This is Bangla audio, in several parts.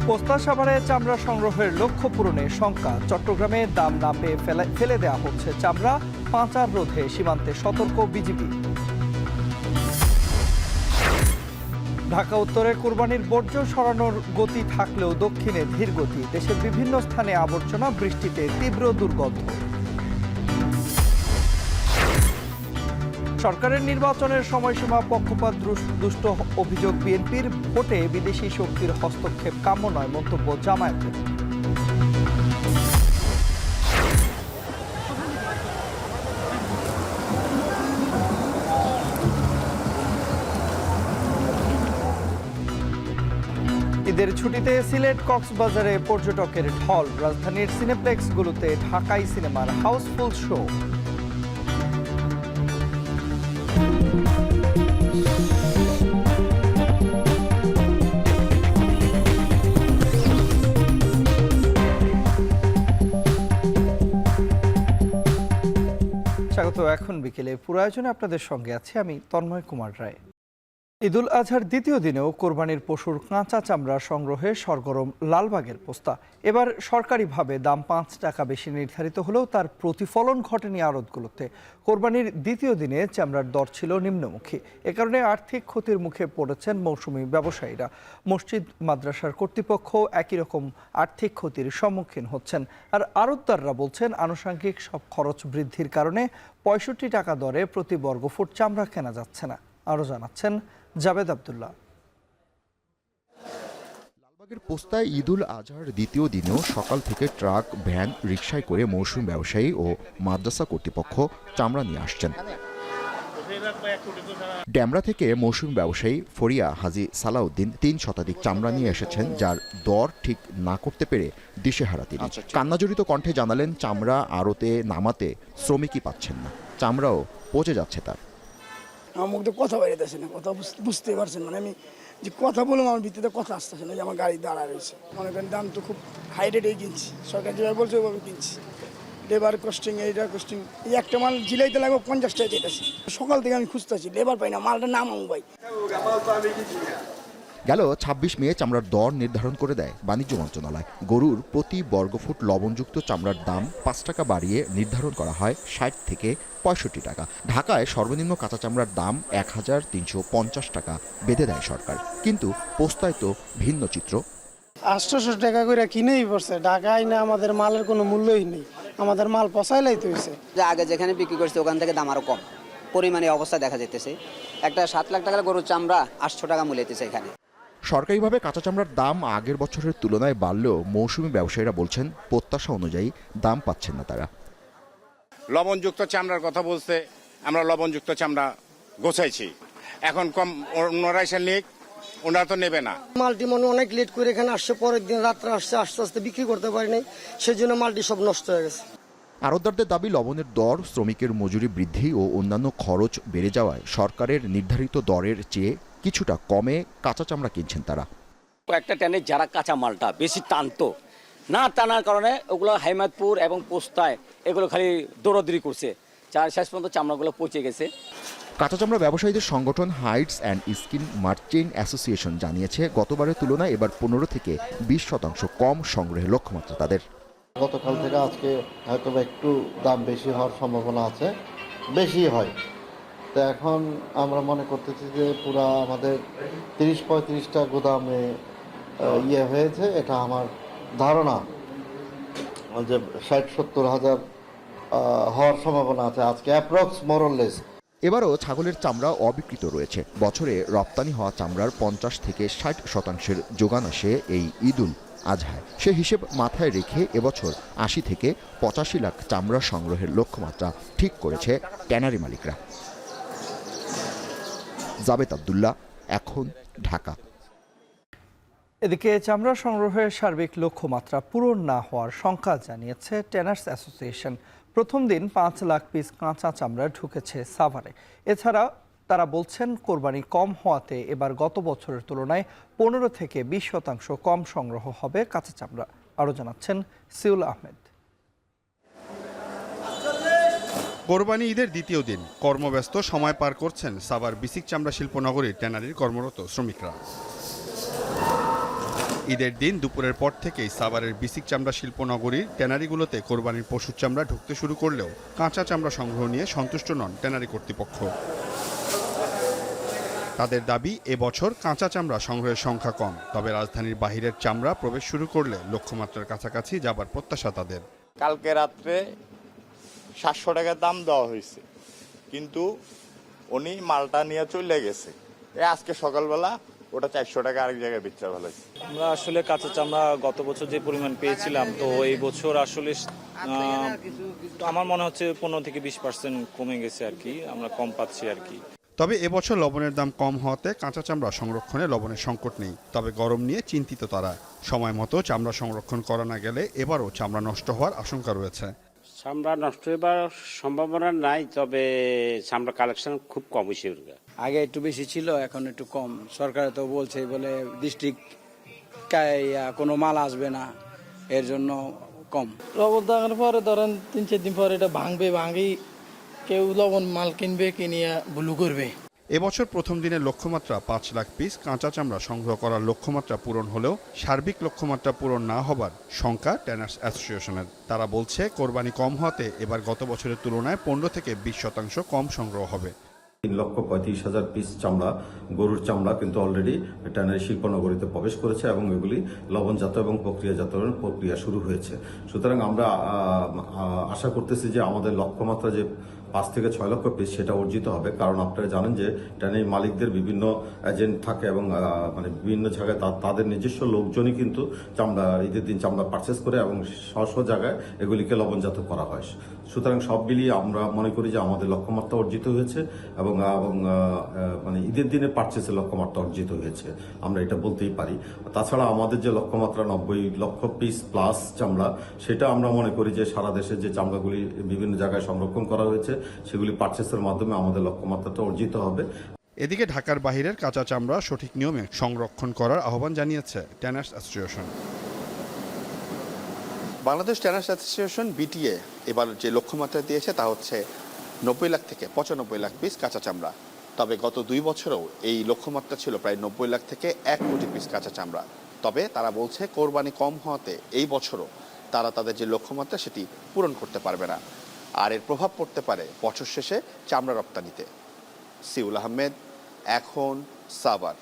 পোস্তা সাভারে চামড়া সংগ্রহের লক্ষ্য পূরণে শঙ্কা। চট্টগ্রামে দাম না পেয়ে ফেলে দেওয়া হচ্ছে চামড়া। পাচার রোধে সীমান্তে সতর্ক বিজিবি। ঢাকা উত্তরে কোরবানির বর্জ্য সরানোর গতি থাকলেও দক্ষিণে ধীর গতি। দেশের বিভিন্ন স্থানে আবর্জনা, বৃষ্টিতে তীব্র দুর্গন্ধ। সরকারের নির্বাচনের সময়সীমা পক্ষপাত দুষ্ট অভিযোগ বিএনপির। ভোটে বিদেশি শক্তির হস্তক্ষেপ কাম্য নয় মন্তব্য জামায়াতের। ঈদের ছুটিতে সিলেট কক্সবাজারে পর্যটকের ঢল। রাজধানীর সিনেপ্লেক্সগুলোতে ঢাকাই সিনেমার হাউসফুল শো। স্বাগত। এখন বিকেলে পুরো আয়োজনে আপনাদের সঙ্গে আছি আমি তন্ময় কুমার রায়। ঈদুল আজহার দ্বিতীয় দিনেও কোরবানির পশুর কাঁচা চামড়া সংগ্রহে সরগরম লালবাগের পোস্তা। এবার সরকারিভাবে দাম 5 টাকা বেশি নির্ধারিত হলেও তার প্রতিফলন ঘটেনি আড়তগুলোতে। কোরবানির দ্বিতীয় দিনে চামড়ার দর ছিল নিম্নমুখী। এ কারণে আর্থিক ক্ষতির মুখে পড়েছেন মৌসুমি ব্যবসায়ীরা। মসজিদ মাদ্রাসার কর্তৃপক্ষ একই রকম আর্থিক ক্ষতির সম্মুখীন হচ্ছেন। আর আড়তদাররা বলছেন আনুষঙ্গিক সব খরচ বৃদ্ধির কারণে 65 টাকা দরে প্রতি বর্গফুট চামড়া কেনা যাচ্ছে না। আরও জানাচ্ছেন জাবেদ আব্দুল্লাহ। লালবাগের পোস্তায় ঈদুল আজহার দ্বিতীয় দিনেও সকাল থেকে ট্রাক, ভ্যান, রিকশায় করে মৌসুমি ব্যবসায়ী ও মাদ্রাসা কর্তৃপক্ষ চামড়া নিয়ে আসছেন। ড্যামরা থেকে মৌসুমি ব্যবসায়ী ফরিয়া হাজি সালাউদ্দিন 3 শতাধিক চামড়া নিয়ে এসেছেন, যার দর ঠিক না করতে পেরে দিশেহারা তিনি। কান্নাজড়িত কণ্ঠে জানালেন, চামড়া আড়তে নামাতে শ্রমিকই পাচ্ছেন না, চামড়াও পচে যাচ্ছে তার। আমার মুখ দিয়ে কথা বেরোতেছে না, কথা বুঝতে পারছেন। মানে আমি যে কথা বললাম আমার ভিত্তিতে কথা আসতেছে না, যে আমার গাড়ি দাঁড়া রয়েছে। মনে করেন দাম তো খুব হাই রেটেই কিনছি, সরকার যেভাবে বলছে ওইভাবে কিনছি। লেবার কস্টিং, এইটা কস্টিং, এই একটা মাল জিলাইতে লাগবে 50 টাকা যেতেছি। সকাল থেকে আমি খুঁজতেছি, লেবার পাই না, মালটা নামাও ভাই। গেল 26 মে চামড়ার দর নির্ধারণ করে দেয় বাণিজ্য মন্ত্রণালয়। গরুর প্রতি বর্গফুট লবণযুক্ত চামড়ার দাম 5 টাকা বাড়িয়ে নির্ধারণ করা হয় 60 থেকে 65 টাকা। ঢাকায় সর্বনিম্ন কাঁচা চামড়ার দাম 1350 টাকা বেঁধে দেয় সরকার। কিন্তু পোস্তায় তো ভিন্ন চিত্র। 800 টাকা করে কিনেই পড়ছে। ঢাকায় না আমাদের মালের কোনো মূল্যই নেই, আমাদের মাল পচাইলাই তো হয়েছে। আগে যেখানে বিক্রি করছে ওখান থেকে দাম আরও কম পরিমাণে অবস্থা দেখা যেতেছে। একটা 7 লাখ টাকার গরুর চামড়া 800 টাকা মূল্য হইতেছে এখানে। সরকারিভাবে কাঁচা চামড়ার দাম আগের বছরের তুলনায় বাড়লেও মৌসুমি ব্যবসায়ীরা বলছেন প্রত্যাশা অনুযায়ী দাম পাচ্ছেন না তারা। লবণযুক্ত চামড়ার কথা বলছে, আমরা লবণযুক্ত চামড়া গোছাইছি, এখন কম ওনারা এসে নিক, ওনারা তো নেবে না। মালটি মনে অনেক লেট করে এখানে আসছে, পরের দিন রাত্রে আসছে, আস্তে আস্তে বিক্রি করতে পারিনি, সেই জন্য মালটি সব নষ্ট হয়ে গেছে। আড়তদারদের দাবি, লবণের দর, শ্রমিকের মজুরি বৃদ্ধি ও অন্যান্য খরচ বেড়ে যাওয়ায় সরকারের নির্ধারিত দরের চেয়ে কিছুটা কমে কাঁচা চামড়া কিনছেন তারা। কয়েকটা ট্রেনে যারা কাঁচা মালটা বেশি টানতো না, টানার কারণে ওগুলো হাইমাদপুর এবং পোস্তায় এগুলো খালি দৌড়দৌড়ি করছে, যার শেষ পর্যন্ত চামড়াগুলো পচে গেছে। কাঁচা চামড়া ব্যবসায়ীদের সংগঠন Heights and skin merchant association জানিয়েছে, গতবারের তুলনায় এবার 15 থেকে 20% কম সংগ্রহের লক্ষ্যমাত্রা তাদের। গতকাল থেকে আজকে হয়তো একটু দাম বেশি হওয়ার সম্ভাবনা আছে, বেশি হয়। তো এখন আমরা মনে করতেছি যে পুরা আমাদের 30-35টা গোদামে হয়েছে, এটা আমার ধারণা যে 60-70 হাজার হওয়ার সম্ভাবনা আছে আজকে, অ্যাপ্রক্স মোরলেস। এবারও ছাগলের চামড়া অবিকৃত রয়েছে। বছরে রপ্তানি হওয়া চামড়ার 50 থেকে 60% যোগান আসে এই ঈদুল আজহায়। সে হিসেব মাথায় রেখে এবছর 80 থেকে 85 লাখ চামড়া সংগ্রহের লক্ষ্যমাত্রা ঠিক করেছে ট্যানারি মালিকরা। জাবেদ আব্দুল্লাহ, এখন, ঢাকা। এদিকে চামড়া সংগ্রহের সার্বিক লক্ষ্যমাত্রা পূরণ না হওয়ার শঙ্কা জানিয়েছে ট্যানার্স অ্যাসোসিয়েশন। প্রথম দিন 5 লাখ পিস কাঁচা চামড়া ঢুকেছে সাভারে। এছাড়া তারা বলছেন, কোরবানি কম হওয়াতে এবার গত বছরের তুলনায় 15 থেকে 20% কম সংগ্রহ হবে কাঁচা চামড়া। আরও জানাচ্ছেন সিউল আহমেদ। কোরবানি ঈদের দ্বিতীয় দিন কর্মব্যস্ত সময় পার করছেন সাভার বিসিক চামড়া শিল্পনগরীর ট্যানারির কর্মরত শ্রমিকরা। ঈদের দিন দুপুরের পর থেকেই সাভারের বিসিক চামড়া শিল্পনগরীর ট্যানারিগুলোতে কোরবানির পশুর চামড়া ঢুকতে শুরু করলেও কাঁচা চামড়া সংগ্রহ নিয়ে সন্তুষ্ট নন ট্যানারি কর্তৃপক্ষ। তাদের দাবি, এবছর কাঁচা চামড়া সংগ্রহের সংখ্যা কম, তবে রাজধানীর বাহিরের চামড়া প্রবেশ শুরু করলে লক্ষ্যমাত্রার কাছাকাছি যাবার প্রত্যাশা তাদের। কালকে রাত্রে 700 টাকা দাম দেওয়া হয়েছে, কিন্তু উনি মালটা নিয়ে চলে গেছে। আজকে সকালবেলা ওটা 400 টাকা আরেক জায়গায় বিক্রি ভালো হয়েছে। আমরা আসলে কাঁচা চামড়া গত বছর যে পরিমাণ পেয়েছিলাম, তো এই বছর আসলে আমার মনে হচ্ছে 15 থেকে 20% কমে গেছে আর কি, আমরা কম পাচ্ছি আর কি। তবে এবছর লবণের দাম কম হওয়াতে কাঁচা চামড়া সংরক্ষণে লবণের সংকট নেই। তবে গরম নিয়ে চিন্তিত তারা। সময় মতো চামড়া সংরক্ষণ করা না গেলে এবারও চামড়া নষ্ট হওয়ার আশঙ্কা রয়েছে। চামড়া নষ্ট হবার সম্ভাবনা নাই, তবে চামড়া কালেকশন খুব কম হয়েছে। আগে একটু বেশি ছিল, এখন একটু কম। সরকার তো বলছে বলে ডিস্ট্রিক্ট কোনো মাল আসবে না, এর জন্য কম। লবণ দেওয়ার পরে ধরেন 3-4 দিন পরে এটা ভাঙেই কেউ লবণ মাল কিনবে, কিনিয়া ব্লু করবে। এবছর প্রথম দিনের লক্ষ্যমাত্রা 5 লাখ পিস কাঁচা চামড়া সংগ্রহ করার লক্ষ্যমাত্রা পূরণ হলেও সার্বিক লক্ষ্যমাত্রা পূরণ না হবার শঙ্কা ট্যানার্স অ্যাসোসিয়েশনের। তারা বলছে, কোরবানি কম হওয়াতে এবার গত বছরের তুলনায় 15 থেকে 20% কম সংগ্রহ হবে। 3,35,000 পিস চামড়া, গরুর চামড়া কিন্তু অলরেডি ট্যানারি শিল্পনগরীতে প্রবেশ করেছে এবং এগুলি লবণজাত এবং প্রক্রিয়াজাতকরণ প্রক্রিয়া শুরু হয়েছে। সুতরাং আমরা আশা করতেছি যে আমাদের লক্ষ্যমাত্রা যে 5 থেকে 6 লক্ষ পিস সেটা অর্জিত হবে। কারণ আপনারা জানেন যে ট্যানারি মালিকদের বিভিন্ন এজেন্ট থাকে এবং মানে বিভিন্ন জায়গায় তাদের নিজস্ব লোকজনই কিন্তু চামড়া ঈদের দিন চামড়া পারচেস করে এবং স্ব জায়গায় এগুলিকে লবণজাত করা হয়। সুতরাং সব মিলিয়ে আমরা মনে করি যে আমাদের লক্ষ্যমাত্রা অর্জিত হয়েছে এবং মানে ঈদের দিনে পারচেসের লক্ষ্যমাত্রা অর্জিত হয়েছে, আমরা এটা বলতেই পারি। তাছাড়া আমাদের যে লক্ষ্যমাত্রা 90 লক্ষ পিস প্লাস চামড়া, সেটা আমরা মনে করি যে সারা দেশে যে চামড়াগুলি বিভিন্ন জায়গায় সংরক্ষণ করা হয়েছে সেগুলি পারচেসের মাধ্যমে আমাদের লক্ষ্যমাত্রাটা অর্জিত হবে। এদিকে ঢাকার বাহিরের কাঁচা চামড়া সঠিক নিয়মে সংরক্ষণ করার আহ্বান জানিয়েছে tanners association. Bangladesh tanners association BTA এবার যে লক্ষ্যমাত্রা দিয়েছে তা হচ্ছে 90 লাখ থেকে 95 লাখ পিস কাঁচা চামড়া। তবে গত 2 বছরেও এই লক্ষ্যমাত্রা ছিল প্রায় 90 লাখ থেকে 1 কোটি পিস কাঁচা চামড়া। তবে তারা বলছে কোরবানি কম হওয়াতে এই বছরও তারা তাদের যে লক্ষ্যমাত্রা সেটি পূরণ করতে পারবে না, আর এর প্রভাব পড়তে পারে বছর শেষে চামড়া রপ্তানিতে। সিউল আহমেদ, এখন, সাভার।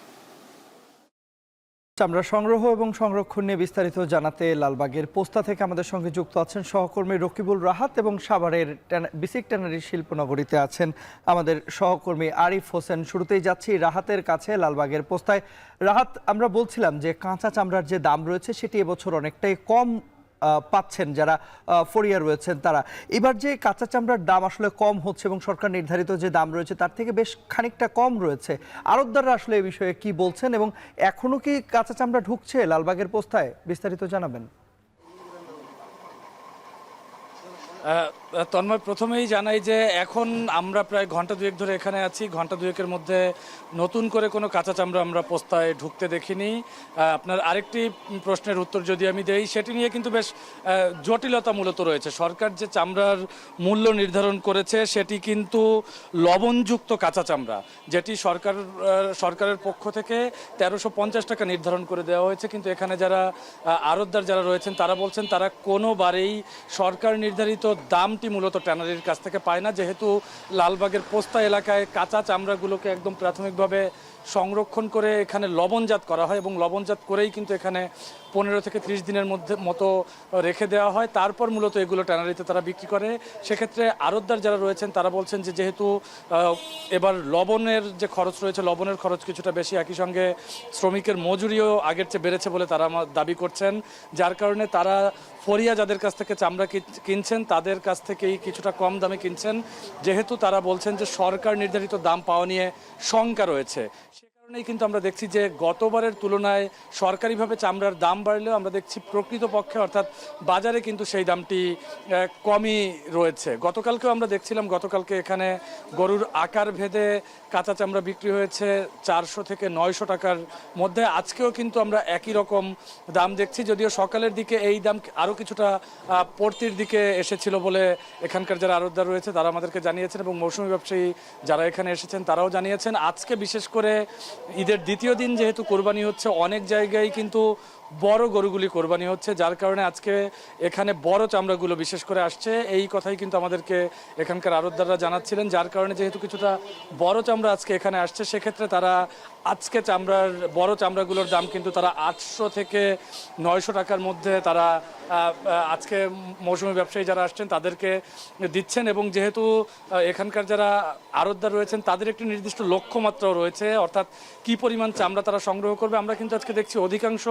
চামড়া সংগ্রহ এবং সংরক্ষণ নিয়ে বিস্তারিত জানাতে লালবাগের পোস্তা থেকে আমাদের সঙ্গে যুক্ত আছেন সহকর্মী রকিবুল রাহাত এবং সাভারের বিসিক ট্যানারি শিল্পনগরীতে আছেন আমাদের সহকর্মী আরিফ হোসেন। শুরুতেই যাচ্ছি রাহাতের কাছে লালবাগের পোস্তায়। রাহাত, আমরা বলছিলাম যে কাঁচা চামড়ার যে দাম রয়েছে সেটি এবছর অনেকটাই কম পাচ্ছেন যারা ফরিয়া রয়েছেন তারা। এবার যে কাঁচা চামড়ার দাম আসলে কম হচ্ছে এবং সরকার নির্ধারিত যে দাম রয়েছে তার থেকে বেশ খানিকটা কম রয়েছে, আড়তদাররা আসলে এই বিষয়ে কি বলছেন এবং এখনো কি কাঁচা চামড়া ঢুকছে লালবাগের পোস্তায়? বিস্তারিত জানাবেন। তন্ময়, প্রথমেই জানাই যে এখন আমরা প্রায় ঘন্টা 2 ধরে এখানে আছি। ঘন্টা 2 মধ্যে নতুন করে কোনো কাঁচা চামড়া আমরা পোস্তায় ঢুকতে দেখিনি। আপনার আরেকটি প্রশ্নের উত্তর যদি আমি দেই, সেটি নিয়ে কিন্তু বেশ জটিলতা মূলত রয়েছে। সরকার যে চামড়ার মূল্য নির্ধারণ করেছে সেটি কিন্তু লবণযুক্ত কাঁচা চামড়া, যেটি সরকারের পক্ষ থেকে 1350 টাকা নির্ধারণ করে দেওয়া হয়েছে। কিন্তু এখানে যারা আড়তদার যারা রয়েছেন তারা বলছেন তারা কোনোবারেই সরকার নির্ধারিত দামটি মূলত ট্যানারির কাছ থেকে পায় না, যেহেতু লালবাগের পোস্তা এলাকায় কাঁচা চামড়াগুলোকে একদম প্রাথমিকভাবে সংরক্ষণ করে এখানে লবণজাত করা হয় এবং লবণজাত করেই কিন্তু এখানে 15 থেকে 30 দিনের মতো রেখে দেওয়া হয়। তারপর মূলত এগুলো ট্যানারিতে তারা বিক্রি করে। সেক্ষেত্রে আড়তদার যারা রয়েছেন তারা বলছেন যে যেহেতু এবার লবণের যে খরচ রয়েছে, লবণের খরচ কিছুটা বেশি, একই সঙ্গে শ্রমিকের মজুরিও আগের চেয়ে বেড়েছে বলে তারা দাবি করছেন, যার কারণে তারা ফরিয়া যাদের কাছ থেকে চামড়া কিনছেন তাদের কাছ থেকেই কিছুটা কম দামে কিনছেন, যেহেতু তারা বলছেন যে সরকার নির্ধারিত দাম পাওয়া নিয়ে শঙ্কা রয়েছে। সে কারণেই কিন্তু আমরা দেখছি যে গতবারের তুলনায় সরকারিভাবে চামড়ার দাম বাড়লেও আমরা দেখছি প্রকৃতপক্ষে অর্থাৎ বাজারে কিন্তু সেই দামটি কমই রয়েছে। গতকালকেও আমরা দেখছিলাম, গতকালকে এখানে গরুর আকার ভেদে কাঁচা চামড়া বিক্রি হয়েছে 400 থেকে 900 টাকার মধ্যে। আজকেও কিন্তু আমরা একই রকম দাম দেখছি, যদিও সকালের দিকে এই দাম আরও কিছুটা পড়তির দিকে এসেছিল বলে এখানকার যারা আড়তদার রয়েছে তারা আমাদেরকে জানিয়েছেন এবং মৌসুমী ব্যবসায়ী যারা এখানে এসেছেন তারাও জানিয়েছেন। আজকে বিশেষ করে ঈদের দ্বিতীয় দিন যেহেতু কোরবানি হচ্ছে, অনেক জায়গায় কিন্তু বড় গরুগুলি কোরবানি হচ্ছে, যার কারণে আজকে এখানে বড় চামড়াগুলো বিশেষ করে আসছে। এই কথাই কিন্তু আমাদেরকে এখানকার আড়তদাররা জানাচ্ছিলেন, যার কারণে যেহেতু কিছুটা বড় চামড়া আজকে এখানে আসছে, সেক্ষেত্রে তারা আজকে বড় চামড়াগুলোর দাম কিন্তু তারা 800 থেকে 900 টাকার মধ্যে তারা আজকে মৌসুমী ব্যবসায়ী যারা আসছেন তাদেরকে দিচ্ছেন। এবং যেহেতু এখানকার যারা আড়তদার রয়েছেন তাদের একটি নির্দিষ্ট লক্ষ্যমাত্রাও রয়েছে, অর্থাৎ কি পরিমাণ চামড়া তারা সংগ্রহ করবে। আমরা কিন্তু আজকে দেখছি অধিকাংশ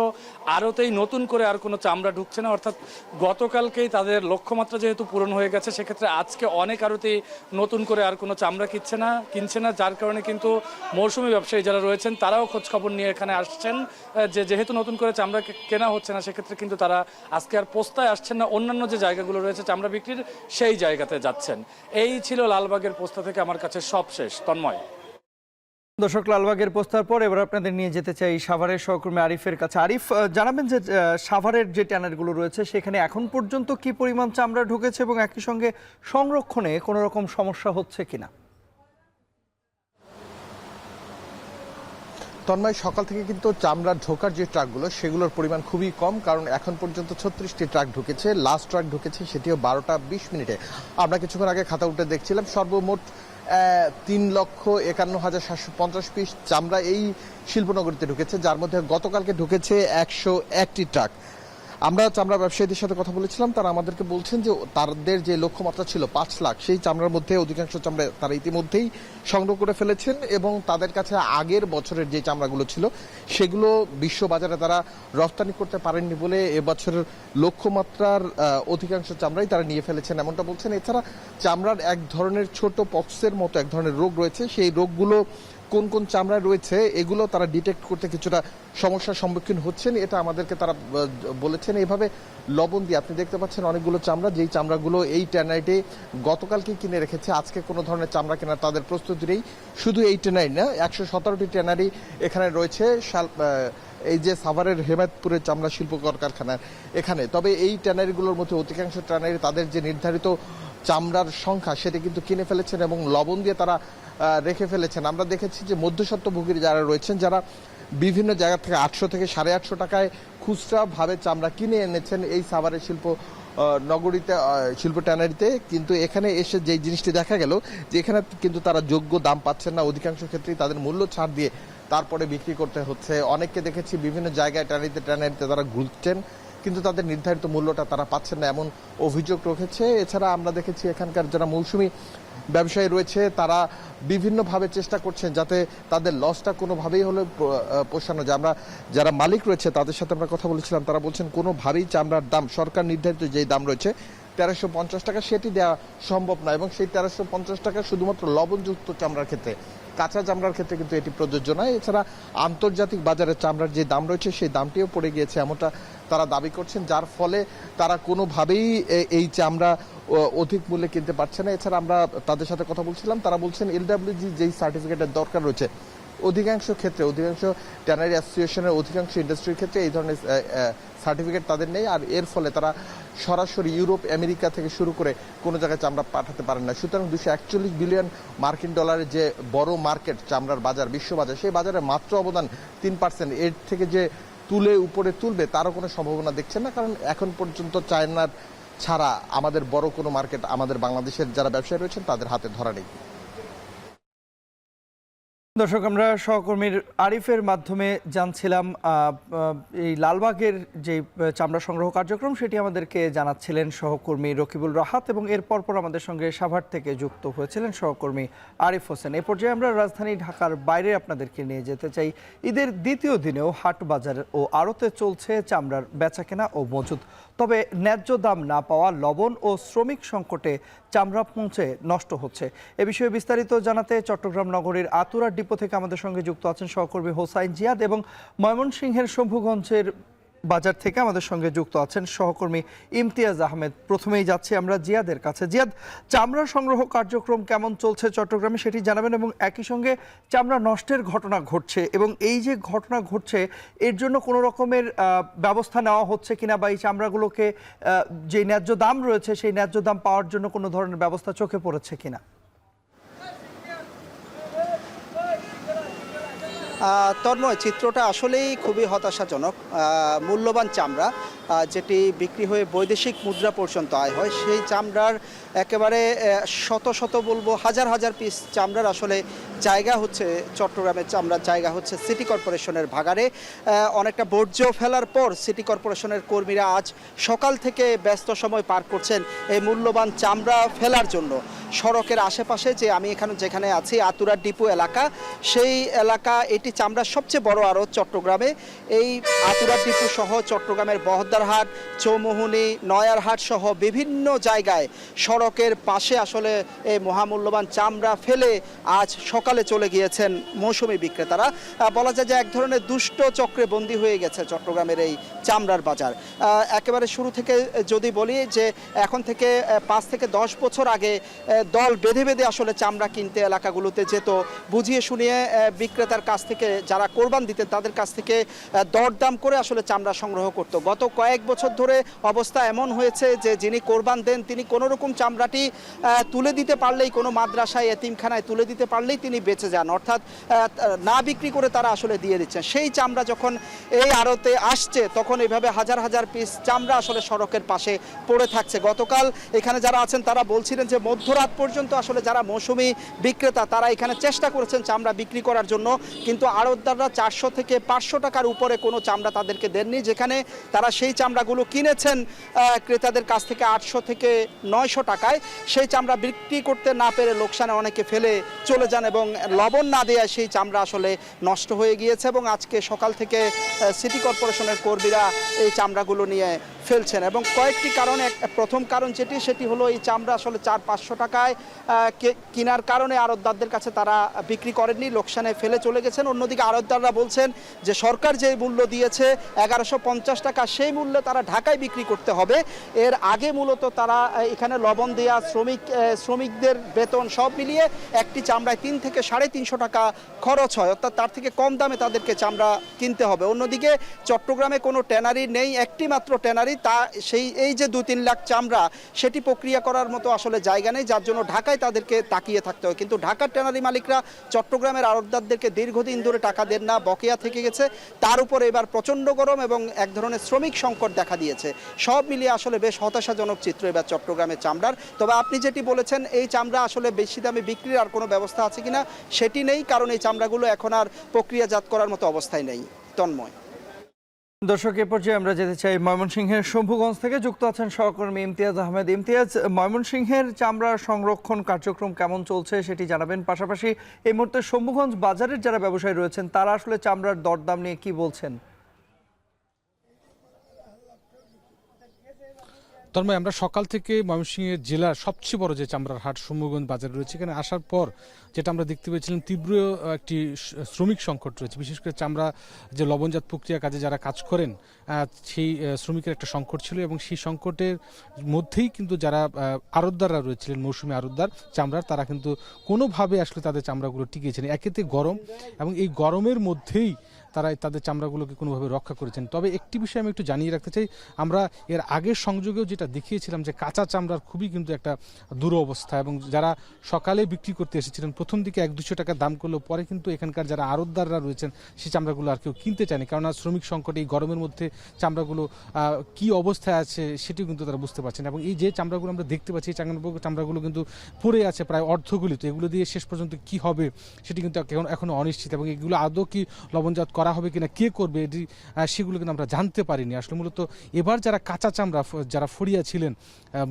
আড়তেই নতুন করে আর কোনো চামড়া ঢুকছে না, অর্থাৎ গতকালকেই তাদের লক্ষ্যমাত্রা যেহেতু পূরণ হয়ে গেছে, সেক্ষেত্রে আজকে অনেক আড়তেই নতুন করে আর কোনো চামড়া কিনছে না, যার কারণে কিন্তু মৌসুমী ব্যবসায়ী যারা রয়েছেন তারাও খোঁজ খবর নিয়ে এখানে আসছেন যে যেহেতু নতুন করে চামড়া কেনা হচ্ছে না, সেক্ষেত্রে কিন্তু তারা আজকে আর পোস্তায় আসছেন না, অন্যান্য যে জায়গাগুলো রয়েছে চামড়া বিক্রির সেই জায়গাতে যাচ্ছেন। এই ছিল লালবাগের পোস্তা থেকে আমার কাছে সবশেষ। তন্ময়। দর্শক, লালবাগের পোস্তার পর এবার আপনাদের নিয়ে যেতে চাই সাভারের সহকর্মী আরিফের কাছে। আরিফ, জানাবেন যে সাভারের যে ট্যানারগুলো রয়েছে সেখানে এখন পর্যন্ত কি পরিমাণ চামড়া ঢুকেছে এবং একই সঙ্গে সংরক্ষণে কোনো রকম সমস্যা হচ্ছে কিনা? তন্ময়, সকাল থেকে কিন্তু চামড়া ঢোকার যে ট্রাকগুলো সেগুলোর পরিমাণ খুবই কম, কারণ এখন পর্যন্ত 36টি ট্রাক ঢুকেছে। লাস্ট ট্রাক ঢুকেছে সেটিও 12টা 20 মিনিটে। আমরা কিছুক্ষণ আগে খাতা উঠে দেখছিলাম সর্বমোট 3,51,750 পিস চামড়া এই শিল্পনগরীতে ঢুকেছে, যার মধ্যে গতকালকে ঢুকেছে 101টি ট্রাক। আমরা চামড়া ব্যবসায়ীদের সাথে কথা বলেছিলাম, তারা আমাদেরকে বলছেন যে তাদের যে লক্ষ্যমাত্রা ছিল 5 লাখ, সেই চামড়ার মধ্যে অধিকাংশ চামড়া তারা ইতিমধ্যেই সংগ্রহ করে ফেলেছেন এবং তাদের কাছে আগের বছরের যে চামড়াগুলো ছিল সেগুলো বিশ্ববাজারে তারা রপ্তানি করতে পারেননি বলে এবছরের লক্ষ্যমাত্রার অধিকাংশ চামড়াই তারা নিয়ে ফেলেছেন, এমনটা বলছেন। এছাড়া চামড়ার এক ধরনের ছোট পক্সের মতো এক ধরনের রোগ রয়েছে, সেই রোগগুলো কোন কোন চামড়ায় রয়েছে এগুলো তারা ডিটেক্ট করতে কিছুটা সমস্যার সম্মুখীন হচ্ছেন, এটা আমাদেরকে তারা বলেছেন। এইভাবে লবণ দিয়ে আপনি দেখতে পাচ্ছেন অনেকগুলো চামড়া, যেই চামড়াগুলো এই ট্যানারিতে গতকালকে কিনে রেখেছে, আজকে কোনো ধরনের চামড়া কেনার তাদের প্রস্তুতি নেই। শুধু এই ট্যানারি না, 117টি ট্যানারি এখানে রয়েছে এই যে সাভারের হেমায়তপুরের চামড়া শিল্প কারখানা এখানে। তবে এই ট্যানারিগুলোর মধ্যে অধিকাংশ ট্যানারি তাদের যে নির্ধারিত চামড়ার সংখ্যা সেটা কিন্তু কিনে ফেলেছেন এবং লবণ দিয়ে তারা রেখে ফেলেছেন। আমরা দেখেছি যে মধ্যস্বত্বভোগী যারা রয়েছেন, যারা বিভিন্ন জায়গা থেকে 800 থেকে 850 টাকায় খুচরা ভাবে চামড়া কিনে এনেছেন এই সাভারের নগরীতে শিল্প ট্যানারিতে, কিন্তু এখানে এসে যে জিনিসটি দেখা গেল যে এখানে কিন্তু তারা যোগ্য দাম পাচ্ছেন না, অধিকাংশ ক্ষেত্রেই তাদের মূল্য ছাড় দিয়ে তারপরে বিক্রি করতে হচ্ছে। অনেককে দেখেছি বিভিন্ন জায়গায় ট্যানারিতে তারা ঘুরছেন, কিন্তু তাদের নির্ধারিত মূল্যটা তারা পাচ্ছেন না, এমন অভিযোগ রয়েছে। এছাড়া আমরা দেখেছি এখানকার যারা মৌসুমি ব্যবসায়ী রয়েছে তারা বিভিন্নভাবে চেষ্টা করছেন যাতে তাদের লসটা কোনোভাবেই হলে পোষানো যায়। আমরা যারা মালিক রয়েছে তাদের সাথে আমরা কথা বলেছিলাম, তারা বলছেন কোনোভাবেই চামড়ার দাম সরকার নির্ধারিত যেই দাম রয়েছে 1350 টাকা সেটি দেওয়া সম্ভব না, এবং সেই 1350 টাকা শুধুমাত্র লবণযুক্ত চামড়ার ক্ষেত্রে, কাঁচা চামড়ার ক্ষেত্রে কিন্তু এটি প্রযোজ্য নয়। এছাড়া আন্তর্জাতিক বাজারে চামড়ার যে দাম রয়েছে সেই দামটিও পড়ে গিয়েছে, এমনটা তারা দাবি করছেন, যার ফলে তারা কোনোভাবেই এই চামড়া অধিক মূল্যে কিনতে পারছে না। এছাড়া আমরা তাদের সাথে কথা বলছিলাম, তারা বলছেন LWG যেই সার্টিফিকেটের দরকার রয়েছে অধিকাংশ ট্যানারি অ্যাসোসিয়েশনের অধিকাংশ ইন্ডাস্ট্রির ক্ষেত্রে এই ধরনের সার্টিফিকেট তাদের নেই, আর এর ফলে তারা সরাসরি ইউরোপ আমেরিকা থেকে শুরু করে কোনো জায়গায় চামড়া পাঠাতে পারেন না। সুতরাং 241 বিলিয়ন মার্কিন ডলারের যে বড় মার্কেট চামড়ার বাজার, বিশ্ববাজার, সেই বাজারে মাত্র অবদান 3%, এর থেকে যে উপরে তুলবে তারও কোনো সম্ভাবনা দেখছেন না, কারণ এখন পর্যন্ত চায়নার ছাড়া আমাদের বড় কোনো মার্কেট আমাদের বাংলাদেশের যারা ব্যবসায়ী রয়েছেন তাদের হাতে ধরা নেই। দর্শক, আমরা সহকর্মীর আরিফের মাধ্যমে জানছিলাম এই লালবাগের যে চামড়া সংগ্রহ কার্যক্রম সেটি আমাদেরকে জানাচ্ছিলেন সহকর্মী রকিবুল রাহাত, এবং এর পরপর আমাদের সঙ্গে সাভার থেকে যুক্ত হয়েছিলেন সহকর্মী আরিফ হোসেন। এ পর্যায়ে আমরা রাজধানী ঢাকার বাইরে আপনাদেরকে নিয়ে যেতে চাই। ঈদের দ্বিতীয় দিনেও হাট বাজার ও আড়তে চলছে চামড়ার বেচাকেনা ও মজুত, তবে ন্যায্য দাম না পাওয়া লবণ ও শ্রমিক সংকটে চামড়া পৌঁছে নষ্ট হচ্ছে। এ বিষয়ে বিস্তারিত জানাতে চট্টগ্রাম নগরীর আতুরা ডিপো থেকে আমাদের সঙ্গে যুক্ত আছেন সহকর্মী হোসাইন জিয়াদ, এবং ময়মনসিংহের শম্ভুগঞ্জের বাজার থেকে আমাদের সঙ্গে যুক্ত আছেন সহকর্মী ইমতিয়াজ আহমেদ। প্রথমেই যাচ্ছি আমরা জিয়াদের কাছে। জিয়াদ, চামড়া সংগ্রহ কার্যক্রম কেমন চলছে চট্টগ্রামে সেটি জানাবেন, এবং একই সঙ্গে চামড়া নষ্টের ঘটনা ঘটছে এবং এই যে ঘটনা ঘটছে এর জন্য কোনো রকমের ব্যবস্থা নেওয়া হচ্ছে কিনা, বা এই চামড়াগুলোকে যে ন্যায্য দাম রয়েছে সেই ন্যায্য দাম পাওয়ার জন্য কোনো ধরনের ব্যবস্থা চোখে পড়েছে কিনা? তন্ময়, চিত্রটা আসলেই খুবই হতাশাজনক। মূল্যবান চামড়া যেটি বিক্রি হয়ে বৈদেশিক মুদ্রা পর্যন্ত আয় হয়, সেই চামড়ার একেবারে শত শত বলবো হাজার হাজার পিস চামড়ার আসলে জায়গা হচ্ছে চট্টগ্রামের চামড়ার জায়গা হচ্ছে সিটি কর্পোরেশনের ভাগাড়ে। অনেকটা বর্জ্য ফেলার পর সিটি কর্পোরেশনের কর্মীরা আজ সকাল থেকে ব্যস্ত সময় পার করছেন এই মূল্যবান চামড়া ফেলার জন্য। সড়কের আশেপাশে যে আমি যেখানে আছি আতুরা ডিপো এলাকা, সেই এলাকা এটি চামড়ার সবচেয়ে বড় আড়ত চট্টগ্রামে। এই আতুরা ডিপো সহ চট্টগ্রামের বহদ্দারহাট, চৌমুহনী, নয়ারহাট সহ বিভিন্ন জায়গায় সড়কের পাশে আসলে এই মহামূল্যবান চামড়া ফেলে আজ সকালে চলে গিয়েছেন মৌসুমি বিক্রেতারা। বলা যায় যে এক ধরনের দুষ্ট চক্রে বন্দী হয়ে গেছে চট্টগ্রামের এই চামড়ার বাজার। একেবারে শুরু থেকে যদি বলি যে এখন থেকে 5 থেকে 10 বছর আগে দল বেঁধে বেঁধে আসলে চামড়া কিনতে এলাকাগুলোতে যেত, বুঝিয়ে শুনিয়ে বিক্রেতার কাছ থেকে যারা কোরবান দিতেন তাদের কাছ থেকে দরদাম করে আসলে চামড়া সংগ্রহ করত। গত কয়েক বছর ধরে অবস্থা এমন হয়েছে যে যিনি কোরবান দেন তিনি কোনো রকম চামড়াটি তুলে দিতে পারলেই, কোনো মাদ্রাসায় এতিমখানায় তুলে দিতে পারলেই তিনি বেঁচে যান, অর্থাৎ না বিক্রি করে তারা আসলে দিয়ে দিচ্ছেন। সেই চামড়া যখন এই আড়তে আসছে তখন এইভাবে হাজার হাজার পিস চামড়া আসলে সড়কের পাশে পড়ে থাকছে। গতকাল এখানে যারা আছেন তারা বলছিলেন যে মধ্যরাত পর্যন্ত আসলে যারা মৌসুমি বিক্রেতা তারা এখানে চেষ্টা করেছেন চামড়া বিক্রি করার জন্য, কিন্তু আড়তদাররা 400 থেকে 500 টাকার উপরে কোনো চামড়া তাদেরকে দেননি। যেখানে তারা সেই চামড়াগুলো কিনেছেন ক্রেতাদের কাছ থেকে 800 থেকে 900 টাকায়, সেই চামড়া বিক্রি করতে না পেরে লোকসানে অনেকে ফেলে চলে যান এবং লবণ না দেওয়ায় সেই চামড়া আসলে নষ্ট হয়ে গিয়েছে। এবং আজকে সকাল থেকে সিটি কর্পোরেশনের কর্মীরা এই চামড়াগুলো নিয়ে ফেলছেন এবং কয়েকটি কারণে, প্রথম কারণ সেটি হলো এই চামড়া আসলে 400-500 টাকায় কেনার কারণে আড়তদারদের কাছে তারা বিক্রি করেননি, লোকসানে ফেলে চলে গেছেন। অন্যদিকে আড়তদাররা বলছেন যে সরকার যে মূল্য দিয়েছে 1150 টাকা, সেই মূল্যে তারা ঢাকায় বিক্রি করতে হবে। এর আগে মূলত তারা এখানে লবণ দেওয়া, শ্রমিকদের বেতন সব মিলিয়ে একটি চামড়ায় 3 থেকে 350 টাকা খরচ হয়, অর্থাৎ তার থেকে কম দামে তাদেরকে চামড়া কিনতে হবে। অন্যদিকে চট্টগ্রামে কোনো ট্যানারি নেই, একটি মাত্র ট্যানারি, এই যে 2-3 লাখ চামড়া সেটি প্রক্রিয়া করার মতো আসলে জায়গা নেই, যার জন্য ঢাকায় তাদেরকে তাকিয়ে থাকতে হয়। কিন্তু ঢাকার ট্যানারি মালিকরা চট্টগ্রামের আড়তদারদেরকে দীর্ঘদিন ধরে টাকা দেন না, বকেয়া থেকে গেছে। তার উপরে এবার প্রচণ্ড গরম এবং এক ধরনের শ্রমিক সংকট দেখা দিয়েছে। সব মিলিয়ে আসলে বেশ হতাশাজনক চিত্র এবার চট্টগ্রামের চামড়ার। তবে আপনি যেটি বলেছেন এই চামড়া আসলে বেশি দামে বিক্রির আর কোনো ব্যবস্থা আছে কিনা সেটি নেই, কারণ এই চামড়াগুলো এখন আর প্রক্রিয়াজাত করার মতো অবস্থায় নেই। তন্ময়। দর্শক, এ পর্যায়ে আমরা যেতে চাই ময়মনসিংহের শম্ভুগঞ্জ থেকে। যুক্ত আছেন সহকর্মী ইমতিয়াজ আহমেদ। ইমতিয়াজ, ময়মনসিংহের চামড়া সংরক্ষণ কার্যক্রম কেমন চলছে সেটি জানাবেন। পাশাপাশি এই মুহূর্তে শম্ভুগঞ্জ বাজারের যারা ব্যবসায়ী রয়েছেন তারা আসলে চামড়ার দরদাম নিয়ে কি বলছেন? তন্ময়, আমরা সকাল থেকে ময়মনসিংহের জেলার সবচেয়ে বড় যে চামড়ার হাট শম্ভুগঞ্জ বাজার রয়েছে, এখানে আসার পর যেটা আমরা দেখতে পেয়েছিলাম তীব্র একটি শ্রমিক সংকট রয়েছে। বিশেষ করে চামড়া যে লবণজাত প্রক্রিয়া কাজে যারা কাজ করেন সেই শ্রমিকের একটা সংকট ছিল এবং সেই সংকটের মধ্যেই কিন্তু যারা আড়তদাররা রয়েছিলেন, মৌসুমি আড়তদার চামড়ার, তারা কিন্তু কোনোভাবে আসলে তাদের চামড়াগুলো টিকিয়েছেন। একেতে গরম এবং এই গরমের মধ্যেই তারা তাদের চামড়াগুলোকে কোনোভাবে রক্ষা করেছেন। তবে একটি বিষয় আমি একটু জানিয়ে রাখতে চাই, আমরা এর আগের সংযোগেও যেটা দেখিয়েছিলাম যে কাঁচা চামড়ার খুবই কিন্তু একটা দুরবস্থা এবং যারা সকালে বিক্রি করতে এসেছিলেন প্রথম দিকে 100-200 টাকা দাম করলেও পরে কিন্তু এখানকার যারা আড়তদাররা রয়েছেন সেই চামড়াগুলো আর কেউ কিনতে চায়নি, কারণ শ্রমিক সংকটে এই গরমের মধ্যে চামড়াগুলো কি অবস্থায় আছে সেটিও কিন্তু তারা বুঝতে পারছেন। এবং এই যে চামড়াগুলো আমরা দেখতে পাচ্ছি এই চামড়াগুলো কিন্তু পড়ে আছে প্রায় অর্ধগলিত, এগুলো দিয়ে শেষ পর্যন্ত কি হবে সেটি কিন্তু এখনো অনিশ্চিত এবং এগুলো আদৌ কি লবণজাত করা হবে কিনা, কে করবে এটি সেগুলো কিন্তু আমরা জানতে পারিনি। আসলে মূলত এবার যারা কাঁচা চামড়া, যারা ফড়িয়া ছিলেন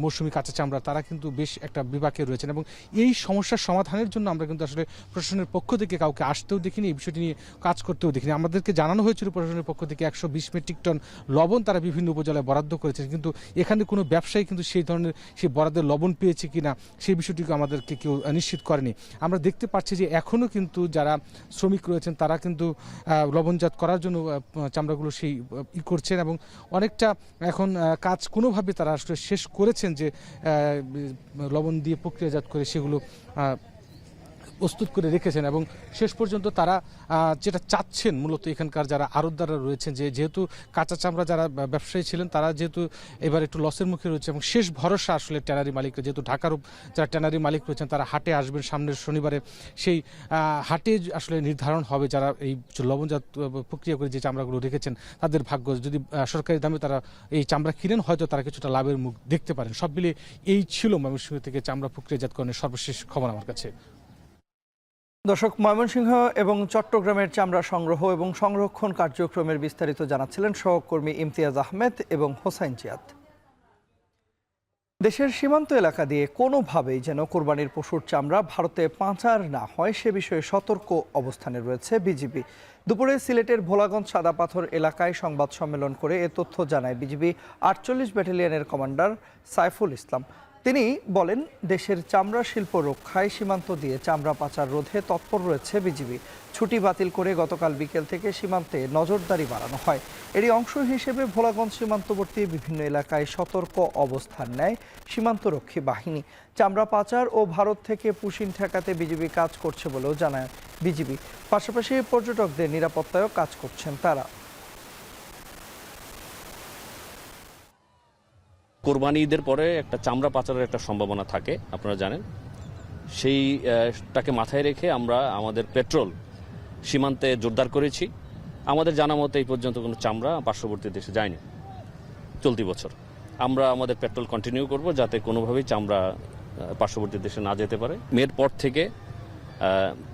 মৌসুমি কাঁচা চামড়া, তারা কিন্তু বেশ একটা বিপাকে রয়েছেন এবং এই সমস্যার সমাধানের জন্য আমরা কিন্তু আসলে প্রশাসনের পক্ষ থেকে কাউকে আসতেও দেখিনি, এই বিষয়টি নিয়ে কাজ করতেও দেখিনি। আমাদেরকে জানানো হয়েছিল প্রশাসনের পক্ষ থেকে 120 মেট্রিক টন লবণ তারা বিভিন্ন উপজেলায় বরাদ্দ করেছেন, কিন্তু এখানে কোনো ব্যবসায়ী কিন্তু সেই ধরনের সেই বরাদ্দের লবণ পেয়েছে কিনা সেই বিষয়টিকে আমাদেরকে কেউ নিশ্চিত করেনি। আমরা দেখতে পাচ্ছি যে এখনও কিন্তু যারা শ্রমিক রয়েছেন তারা কিন্তু লবণজাত করার জন্য চামড়াগুলো সেই করছেন এবং অনেকটা এখন কাজ কোনোভাবে তারা আসলে শেষ করেছেন যে লবণ দিয়ে প্রক্রিয়াজাত করে সেগুলো প্রস্তুত করে রেখেছেন এবং শেষ পর্যন্ত তারা যেটা চাচ্ছেন মূলত এখানকার যারা আড়তদাররা রয়েছেন যে যেহেতু কাঁচা চামড়া যারা ব্যবসায়ী ছিলেন তারা যেহেতু এবার একটু লসের মুখে রয়েছে এবং শেষ ভরসা আসলে ট্যানারি মালিকরা, যেহেতু ঢাকার যারা ট্যানারি মালিক রয়েছেন তারা হাটে আসবেন সামনের শনিবারে, সেই হাটে আসলে নির্ধারণ হবে যারা এই লবণজাত প্রক্রিয়া করে যে চামড়াগুলো রেখেছেন তাদের ভাগ্য। যদি সরকারি দামে তারা এই চামড়া কিনেন হয়তো তারা কিছুটা লাভের মুখ দেখতে পারেন। সব মিলিয়ে এই ছিল ময়মনসিংহ থেকে চামড়া প্রক্রিয়াজাতকরণের সর্বশেষ খবর আমার কাছে। দর্শক, ময়মনসিংহ এবং চট্টগ্রামের চামড়া সংগ্রহ এবং সংরক্ষণ কার্যক্রমের বিস্তারিত জানাচ্ছিলেন সহকর্মী ইমতিয়াজ আহমেদ এবং হোসাইন জিয়াদ। দেশের সীমান্ত এলাকা দিয়ে কোনোভাবেই যেন কোরবানির পশুর চামড়া ভারতে পাচার না হয় সে বিষয়ে সতর্ক অবস্থানে রয়েছে বিজিবি। দুপুরে সিলেটের ভোলাগঞ্জ সাদাপাথর এলাকায় সংবাদ সম্মেলন করে এ তথ্য জানায় বিজিবি ৪৮ ব্যাটালিয়নের কমান্ডার সাইফুল ইসলাম। তিনি বলেন, দেশের চামড়া শিল্প রক্ষায় সীমান্ত দিয়ে চামড়া পাচার রোধে তৎপর রয়েছে বিজিবি। ছুটি বাতিল করে গতকাল বিকেল থেকে সীমান্তে নজরদারি বাড়ানো হয়। এরই অংশ হিসেবে ভোলাগঞ্জ সীমান্তবর্তী বিভিন্ন এলাকায় সতর্ক অবস্থান নেয় সীমান্তরক্ষী বাহিনী। চামড়া পাচার ও ভারত থেকে পুশিন ঠেকাতে বিজিবি কাজ করছে বলেও জানায় বিজিবি। পাশাপাশি পর্যটকদের নিরাপত্তায়ও কাজ করছেন তারা। কোরবানি ঈদের পরে একটা চামড়া পাচারের একটা সম্ভাবনা থাকে, আপনারা জানেন। সেইটাকে মাথায় রেখে আমরা আমাদের পেট্রোল সীমান্তে জোরদার করেছি। আমাদের জানা মতে এই পর্যন্ত কোনো চামড়া পার্শ্ববর্তী দেশে যায়নি চলতি বছর। আমরা আমাদের পেট্রোল কন্টিনিউ করব যাতে কোনোভাবেই চামড়া পার্শ্ববর্তী দেশে না যেতে পারে। মের পর থেকে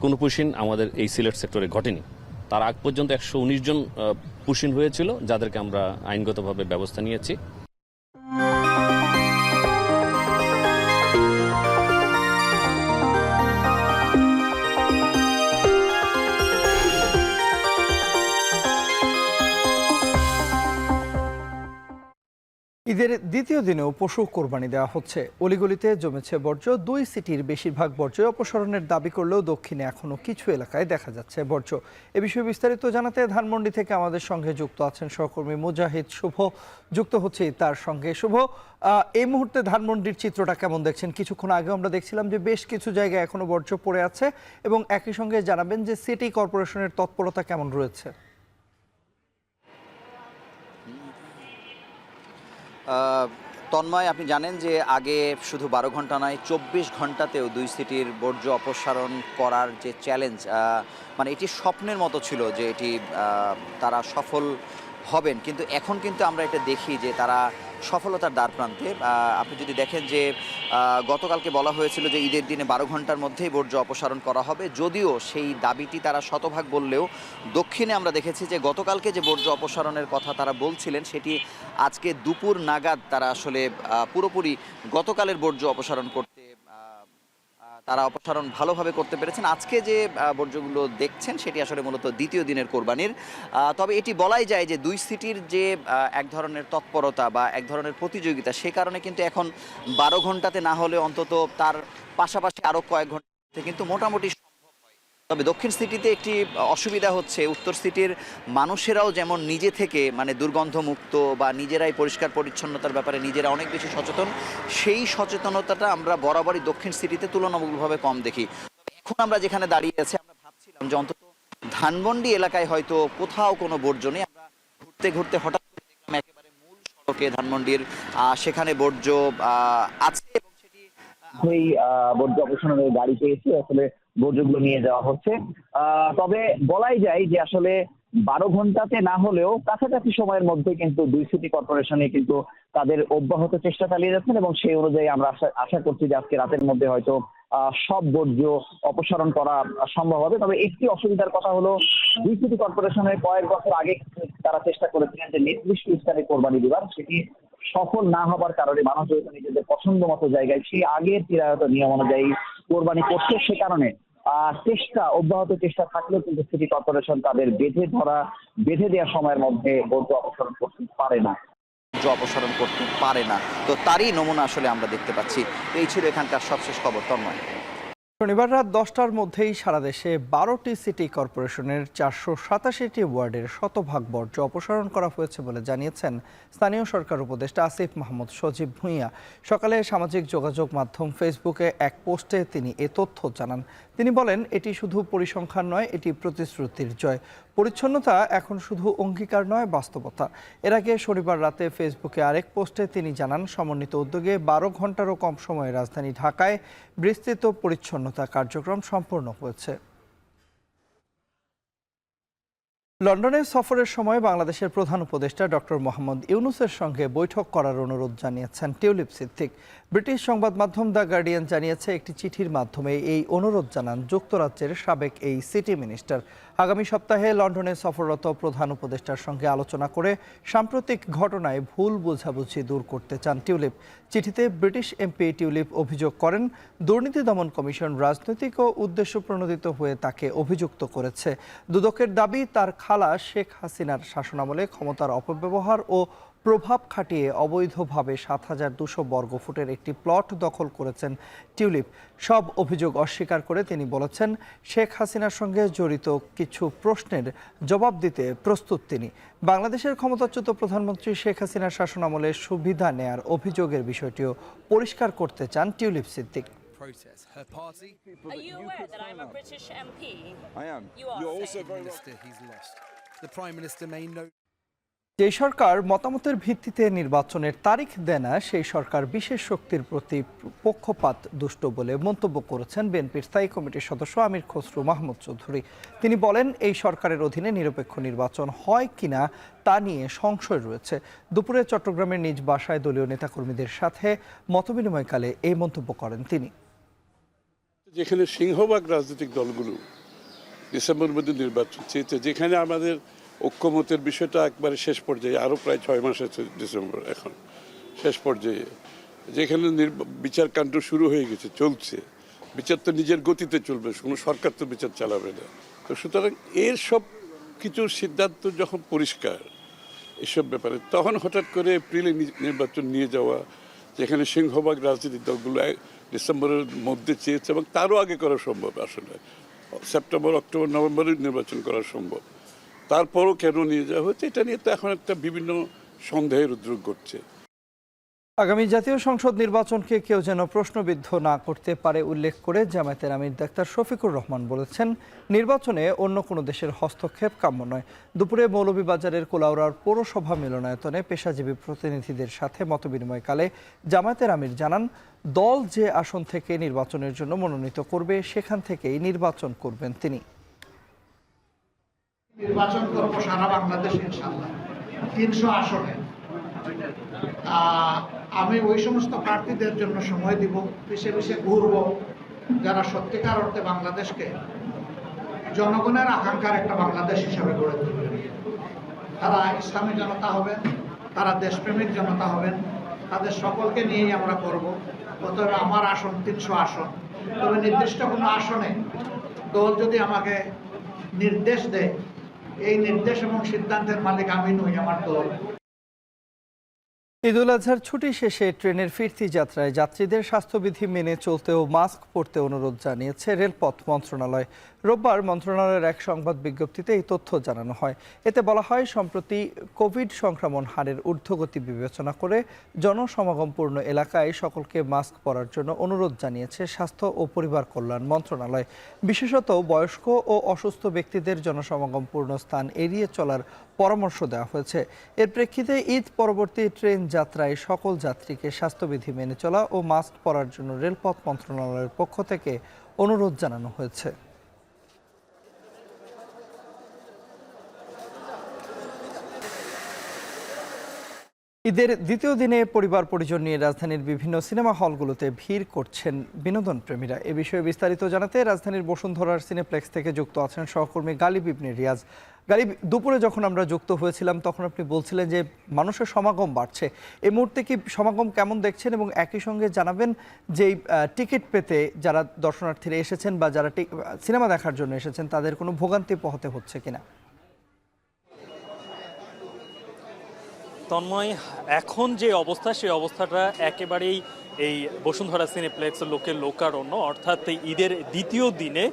কোনো পুশিন আমাদের এই সিলেট সেক্টরে ঘটেনি। তার আগ পর্যন্ত 119 জন পুশিন হয়েছিল, যাদেরকে আমরা আইনগতভাবে ব্যবস্থা নিয়েছি। ঈদের দ্বিতীয় দিনেও পশু কোরবানি দেওয়া হচ্ছে। অলিগলিতে জমেছে বর্জ্য। 2 সিটির বেশিরভাগ বর্জ্য অপসারণের দাবি করলেও দক্ষিণে এখনও কিছু এলাকায় দেখা যাচ্ছে বর্জ্য। এ বিষয়ে বিস্তারিত জানাতে ধানমন্ডি থেকে আমাদের সঙ্গে যুক্ত আছেন সহকর্মী মুজাহিদ শুভ। যুক্ত হচ্ছে তার সঙ্গে। শুভ, এই মুহূর্তে ধানমন্ডির চিত্রটা কেমন দেখছেন? কিছুক্ষণ আগে আমরা দেখছিলাম যে বেশ কিছু জায়গায় এখনো বর্জ্য পড়ে আছে, এবং একই সঙ্গে জানাবেন যে সিটি কর্পোরেশনের তৎপরতা কেমন রয়েছে। তন্ময়, আপনি জানেন যে আগে শুধু 12 ঘন্টা নয় 24 ঘন্টাতেও 2 সিটির বর্জ্য অপসারণ করার যে চ্যালেঞ্জ, মানে এটি স্বপ্নের মতো ছিল যে এটি তারা সফল হবেন, কিন্তু এখন কিন্তু আমরা এটা দেখি যে তারা সফলতার দ্বার প্রান্তে। আপনি যদি দেখেন যে গতকালকে বলা হয়েছিল যে ঈদের দিনে 12 ঘন্টার মধ্যেই বর্জ্য অপসারণ করা হবে, যদিও সেই দাবিটি তারা শতভাগ বললেও দক্ষিণে আমরা দেখেছি যে গতকালকে যে বর্জ্য অপসারণের কথা তারা বলছিলেন সেটি আজকে দুপুর নাগাদ তারা আসলে পুরোপুরি গতকালের বর্জ্য অপসারণ করতে তারা অপসারণ ভালোভাবে করতে পেরেছেন। আজকে যে বর্জ্যগুলো দেখছেন সেটি আসলে মূলত দ্বিতীয় দিনের কোরবানির। তবে এটি বলাই যায় যে 2 সিটির যে এক ধরনের তৎপরতা বা এক ধরনের প্রতিযোগিতা, সে কারণে কিন্তু এখন 12 ঘন্টাতে না হলে অন্তত তার পাশাপাশি আরও কয়েক ঘন্টা কিন্তু মোটামুটি সম্ভব হয়। তবে দক্ষিণ সিটিতে একটি অসুবিধা হচ্ছে, উত্তর সিটির মানুষেরাও যেমন নিজে থেকে মানে দুর্গন্ধমুক্ত বা নিজেরাই পরিষ্কার পরিচ্ছন্নতার ব্যাপারে নিজেরা অনেক বেশি সচেতন, সেই সচেতনতাটা আমরা বরাবরই দক্ষিণ সিটিতে তুলনামূলকভাবে কম দেখি। এখন আমরা যেখানে দাঁড়িয়ে আছি আমরা ভাবছিলাম যে অন্তত ধানমন্ডি এলাকায় হয়তো কোথাও কোনো বর্জ্য নেই। আমরা ঘুরতে ঘুরতে হঠাৎ করে দেখলাম একেবারে মূল সড়কে ধানমন্ডির সেখানে বর্জ্য আছে এবং সেটি ওই বর্জ্য অপসারণের গাড়ি পেয়েছি, আসলে বর্জ্যগুলো নিয়ে যাওয়া হচ্ছে। তবে বলাই যায় যে আসলে 12 ঘন্টাতে না হলেও কাছাকাছি সময়ের মধ্যে কিন্তু 2 সিটি কর্পোরেশনে কিন্তু তাদের অব্যাহত চেষ্টা চালিয়ে যাচ্ছেন, এবং সেই অনুযায়ী আমরা আশা করছি যে আজকে রাতের মধ্যে হয়তো সব বর্জ্য অপসারণ করা সম্ভব হবে। তবে একটি অসুবিধার কথা হলো 2 সিটি কর্পোরেশনের কয়েক বছর আগে তারা চেষ্টা করেছিলেন যে নির্দিষ্ট স্থানে কোরবানি দিবার, সেটি সফল না হবার কারণে মানুষ যেহেতু নিজেদের পছন্দ মতো জায়গায় সেই আগের চিরায়ত নিয়ম অনুযায়ী কোরবানি করছে, সে কারণে অব্যাহত চেষ্টা থাকলেও কিন্তু সিটি কর্পোরেশন তাদের বেঁধে দেওয়ার সময়ের মধ্যে বর্জ্য অপসারণ করতে পারে না। তো তারই নমুনা আসলে আমরা দেখতে পাচ্ছি। এই ছিল এখানকার সবশেষ খবর। তন্ময়। শনিবার রাত 10টার মধ্যেই সারা দেশে 12টি সিটি কর্পোরেশনের 487টি ওয়ার্ডের শতভাগ বর্জ্য অপসারণ করা হয়েছে বলে জানিয়েছেন স্থানীয় সরকার উপদেষ্টা আসিফ মাহমুদ সজীব ভূঁইয়া। সকালে সামাজিক যোগাযোগ মাধ্যম ফেসবুকে এক পোস্টে তিনি এ তথ্য জানান। তিনি বলেন, এটি শুধু পরিসংখ্যান নয়, এটি প্রতিশ্রুতির জয়। পরিচ্ছন্নতা এখন শুধু অঙ্গীকার নয়, বাস্তবতা। এর আগে শনিবার রাতে ফেসবুকে আরেক পোস্টে তিনি জানান, সমন্বিত উদ্যোগে 12 ঘন্টারও কম সময়ে রাজধানী ঢাকায় বিস্তৃত পরিচ্ছন্নতা কার্যক্রম সম্পন্ন হয়েছে। লন্ডনে সফরের সময় বাংলাদেশের প্রধান উপদেষ্টা ডক্টর মোহাম্মদ ইউনূসের সঙ্গে বৈঠক করার অনুরোধ জানিয়েছেন টিউলিপ সিদ্দিক। ব্রিটিশ সংবাদ মাধ্যম দ্য গার্ডিয়ান জানিয়েছে, একটি চিঠির মাধ্যমে এই অনুরোধ জানান যুক্তরাজ্যের সাবেক এই সিটি মিনিস্টার। আগামী সপ্তাহে লন্ডনে সফররত প্রধান উপদেষ্টার সঙ্গে আলোচনা করে সাম্প্রতিক ঘটনায় ভুল বোঝাবুঝি দূর করতে চান টিউলিপ। চিঠিতে ব্রিটিশ এমপি টিউলিপ অভিযোগ করেন, দুর্নীতি দমন কমিশন রাজনৈতিক ও উদ্দেশ্য প্রণোদিত হয়ে তাকে অভিযুক্ত করেছে। দুদকের দাবি, তার খালা শেখ হাসিনার শাসনামলে ক্ষমতার অপব্যবহার ও প্রভাব খাটিয়ে অবৈধভাবে ৭,২০০ বর্গফুটের একটি প্লট দখল করেছেন টিউলিপ। সব অভিযোগ অস্বীকার করে তিনি বলেছেন, শেখ হাসিনার সঙ্গে জড়িত কিছু প্রশ্নের জবাব দিতে প্রস্তুত তিনি। বাংলাদেশের ক্ষমতাচ্যুত প্রধানমন্ত্রী শেখ হাসিনার শাসনামলে সুবিধা নেয়ার অভিযোগের বিষয়টিও পরিষ্কার করতে চান টিউলিপ সিদ্দিক। যে সরকার মতামতের ভিত্তিতে নির্বাচনের তারিখ দেয় না, সেই সরকার বিশেষ শক্তির প্রতি পক্ষপাত দুষ্ট বলে মন্তব্য করেছেন বিএনপির স্থায়ী কমিটির সদস্য আমির খসরু মাহমুদ চৌধুরী। তিনি বলেন, এই সরকারের অধীনে নিরপেক্ষ নির্বাচন হয় কিনা তা নিয়ে সংশয় রয়েছে। দুপুরে চট্টগ্রামের নিজ বাসায় দলীয় নেতাকর্মীদের সাথে মতবিনিময়কালে এই মন্তব্য করেন তিনি। যেখানে সিংহভাগ রাজনৈতিক দলগুলো ডিসেম্বর মধ্যে নির্বাচন চেয়েছে, যেখানে আমাদের ঐক্যমতের বিষয়টা একবারে শেষ পর্যায়ে, আরও প্রায় 6 মাস আছে ডিসেম্বর, এখন শেষ পর্যায়ে, যেখানে বিচার কাণ্ড শুরু হয়ে গেছে, চলছে বিচার, তো নিজের গতিতে চলবে, কোনো সরকার তো বিচার চালাবে না। তো সুতরাং এর সব কিছু সিদ্ধান্ত যখন পরিষ্কার এসব ব্যাপারে, তখন হঠাৎ করে এপ্রিলে নির্বাচন নিয়ে যাওয়া, যেখানে সিংহভাগ রাজনৈতিক দলগুলো ডিসেম্বরের মধ্যে চেয়েছে এবং তারও আগে করা সম্ভব, আসলে সেপ্টেম্বর, অক্টোবর, নভেম্বরে নির্বাচন করা সম্ভব, তারপরও কেন নিয়ে যাওয়া হচ্ছে, এটা নিয়ে তো এখন একটা বিভিন্ন সন্দেহের উদ্রেক ঘটছে। আগামী জাতীয় সংসদ নির্বাচনকে কেউ যেন প্রশ্নবিদ্ধ না করতে পারে উল্লেখ করে জামায়াতের আমির ডাক্তার শফিকুর রহমান বলেছেন, নির্বাচনে অন্য কোনো দেশের হস্তক্ষেপ কাম্য নয়। দুপুরে মৌলভীবাজারের কোলাউড়ার পৌরসভা মিলনায়তনে পেশাজীবী প্রতিনিধিদের সাথে মতবিনিময়কালে জামায়াতের আমির জানান, দল যে আসন থেকে নির্বাচনের জন্য মনোনীত করবে সেখান থেকেই নির্বাচন করবেন তিনি। নির্বাচন করব সারা বাংলাদেশে ইনশাআল্লাহ 300 আসনে। আমি ওই সমস্ত প্রার্থীদের জন্য সময় দিব, পিছে পিছে ঘুরব, যারা সত্যিকার অর্থে বাংলাদেশকে জনগণের আকাঙ্ক্ষার একটা বাংলাদেশ হিসাবে গড়ে তুলবেন। তারা ইসলামী জনতা হবেন, তারা দেশপ্রেমিক জনতা হবেন, তাদের সকলকে নিয়েই আমরা করব। অতএব আমার আসন 300 আসন। তবে নির্দিষ্ট কোনো আসনে দল যদি আমাকে নির্দেশ দেয়, এই নির্দেশ এবং সিদ্ধান্তের মালিক আমি নই, আমার দল। ঈদুল আজহার ছুটি শেষে ট্রেনের ফিরতি যাত্রায় যাত্রীদের স্বাস্থ্যবিধি মেনে চলতে ও মাস্ক পরতে অনুরোধ জানিয়েছে রেলপথ মন্ত্রণালয়। রোববার মন্ত্রণালয়ের এক সংবাদ বিজ্ঞপ্তিতে এই তথ্য জানানো হয়। এতে বলা হয়, সম্প্রতি কোভিড সংক্রমণ হারের ঊর্ধ্বগতি বিবেচনা করে জনসমাগমপূর্ণ এলাকায় সকলকে মাস্ক পরার জন্য অনুরোধ জানিয়েছে স্বাস্থ্য ও পরিবার কল্যাণ মন্ত্রণালয়। বিশেষত বয়স্ক ও অসুস্থ ব্যক্তিদের জনসমাগমপূর্ণ স্থান এড়িয়ে চলার পরামর্শ দেওয়া হয়েছে। এর প্রেক্ষিতে ঈদ পরবর্তী ট্রেন যাত্রায় সকল যাত্রীকে স্বাস্থ্যবিধি মেনে চলা ও মাস্ক পরার জন্য রেলপথ মন্ত্রণালয়ের পক্ষ থেকে অনুরোধ জানানো হয়েছে। ঈদের দ্বিতীয় দিনে পরিবার পরিজন নিয়ে রাজধানীর বিভিন্ন সিনেমা হলগুলোতে ভিড় করছেন বিনোদন প্রেমীরা। এ বিষয়ে বিস্তারিত জানাতে রাজধানীর বসুন্ধরার সিনেপ্লেক্স থেকে যুক্ত আছেন সহকর্মী গালিব ইবনে রিয়াজ। গালিব, দুপুরে যখন আমরা যুক্ত হয়েছিলাম তখন আপনি বলছিলেন যে মানুষের সমাগম বাড়ছে। এই মুহূর্তে কি সমাগম কেমন দেখছেন, এবং একই সঙ্গে জানাবেন যে টিকিট পেতে যারা দর্শনার্থীরা এসেছেন বা যারা সিনেমা দেখার জন্য এসেছেন তাদের কোনো ভোগান্তি পোহাতে হচ্ছে কিনা? তন্ময়, এখন যে অবস্থা সেই অবস্থাটা একেবারেই এই বসুন্ধরা সিনেপ্লেক্স লোকের লোকারণ্য, অর্থাৎ এই ঈদের দ্বিতীয় দিনে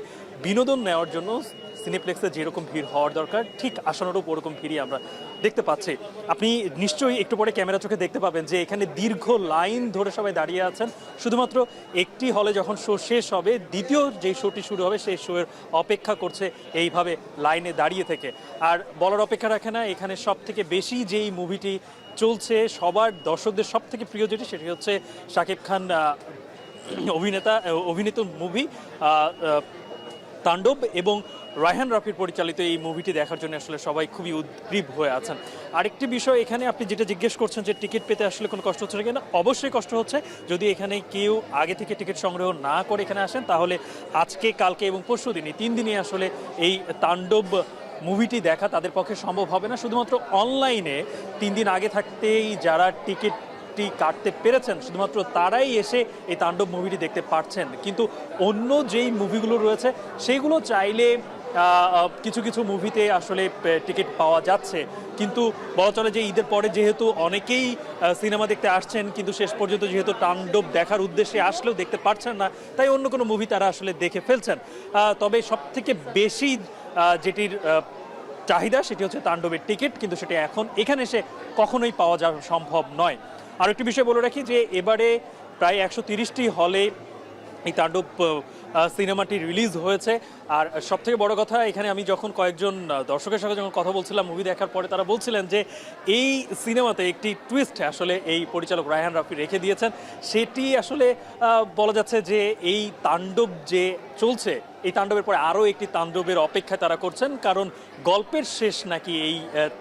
বিনোদন নেওয়ার জন্য সিনেপ্লেক্সে যেরকম ভিড় হওয়ার দরকার ঠিক আসানোরও ওরকম ভিড়ই আমরা দেখতে পাচ্ছি। আপনি নিশ্চয়ই একটু পরে ক্যামেরা চোখে দেখতে পাবেন যে এখানে দীর্ঘ লাইন ধরে সবাই দাঁড়িয়ে আছেন শুধুমাত্র একটি হলে যখন শো শেষ হবে দ্বিতীয় যেই শোটি শুরু হবে সেই শোয়ের অপেক্ষা করছে এইভাবে লাইনে দাঁড়িয়ে থেকে। আর বলার অপেক্ষা রাখে না, এখানে সব থেকে বেশি যেই মুভিটি চলছে সবার দর্শকদের সব থেকে প্রিয় যেটি সেটি হচ্ছে শাকিব খান অভিনীত মুভি তাণ্ডব এবং রায়হান রাফির পরিচালিত এই মুভিটি দেখার জন্য আসলে সবাই খুবই উদ্গ্রীব হয়ে আছেন। আরেকটি বিষয়, এখানে আপনি যেটা জিজ্ঞেস করছেন যে টিকিট পেতে আসলে কোনো কষ্ট হচ্ছে কিনা, অবশ্যই কষ্ট হচ্ছে। যদি এখানে কেউ আগে থেকে টিকিট সংগ্রহ না করে এখানে আসেন তাহলে আজকে, কালকে এবং পরশু দিনই 3 দিনই আসলে এই তাণ্ডব মুভিটি দেখা তাদের পক্ষে সম্ভব হবে না। শুধুমাত্র অনলাইনে 3 দিন আগে থাকতেই যারা টিকিট কাটতে পেরেছেন শুধুমাত্র তারাই এসে এই তাণ্ডব মুভিটি দেখতে পারছেন, কিন্তু অন্য যেই মুভিগুলো রয়েছে সেইগুলো চাইলে কিছু কিছু মুভিতে আসলে টিকিট পাওয়া যাচ্ছে। কিন্তু বলা চলে যে ঈদের পরে যেহেতু অনেকেই সিনেমা দেখতে আসছেন কিন্তু শেষ পর্যন্ত যেহেতু তাণ্ডব দেখার উদ্দেশ্যে আসলেও দেখতে পারছেন না, তাই অন্য কোনো মুভি তারা আসলে দেখে ফেলছেন। তবে সবথেকে বেশি যেটির চাহিদা সেটি হচ্ছে তাণ্ডবের টিকিট, কিন্তু সেটা এখন এখানে এসে কখনোই পাওয়া যাওয়া সম্ভব নয়। আর একটি বিষয় বলে রাখি যে এবারে প্রায় 130টি হলে এই তাণ্ডব সিনেমাটি রিলিজ হয়েছে। আর সবথেকে বড় কথা, এখানে আমি যখন কয়েকজন দর্শকের সাথে যখন কথা বলছিলাম মুভি দেখার পরে, তারা বলছিলেন যে এই সিনেমাতে একটি টুইস্ট আসলে এই পরিচালক রায়হান রাফি রেখে দিয়েছেন। সেটি আসলে বলা যাচ্ছে যে এই তাণ্ডব যে চলছে, এই তাণ্ডবের পরে আরও একটি তাণ্ডবের অপেক্ষায় তারা করছেন, কারণ গল্পের শেষ নাকি এই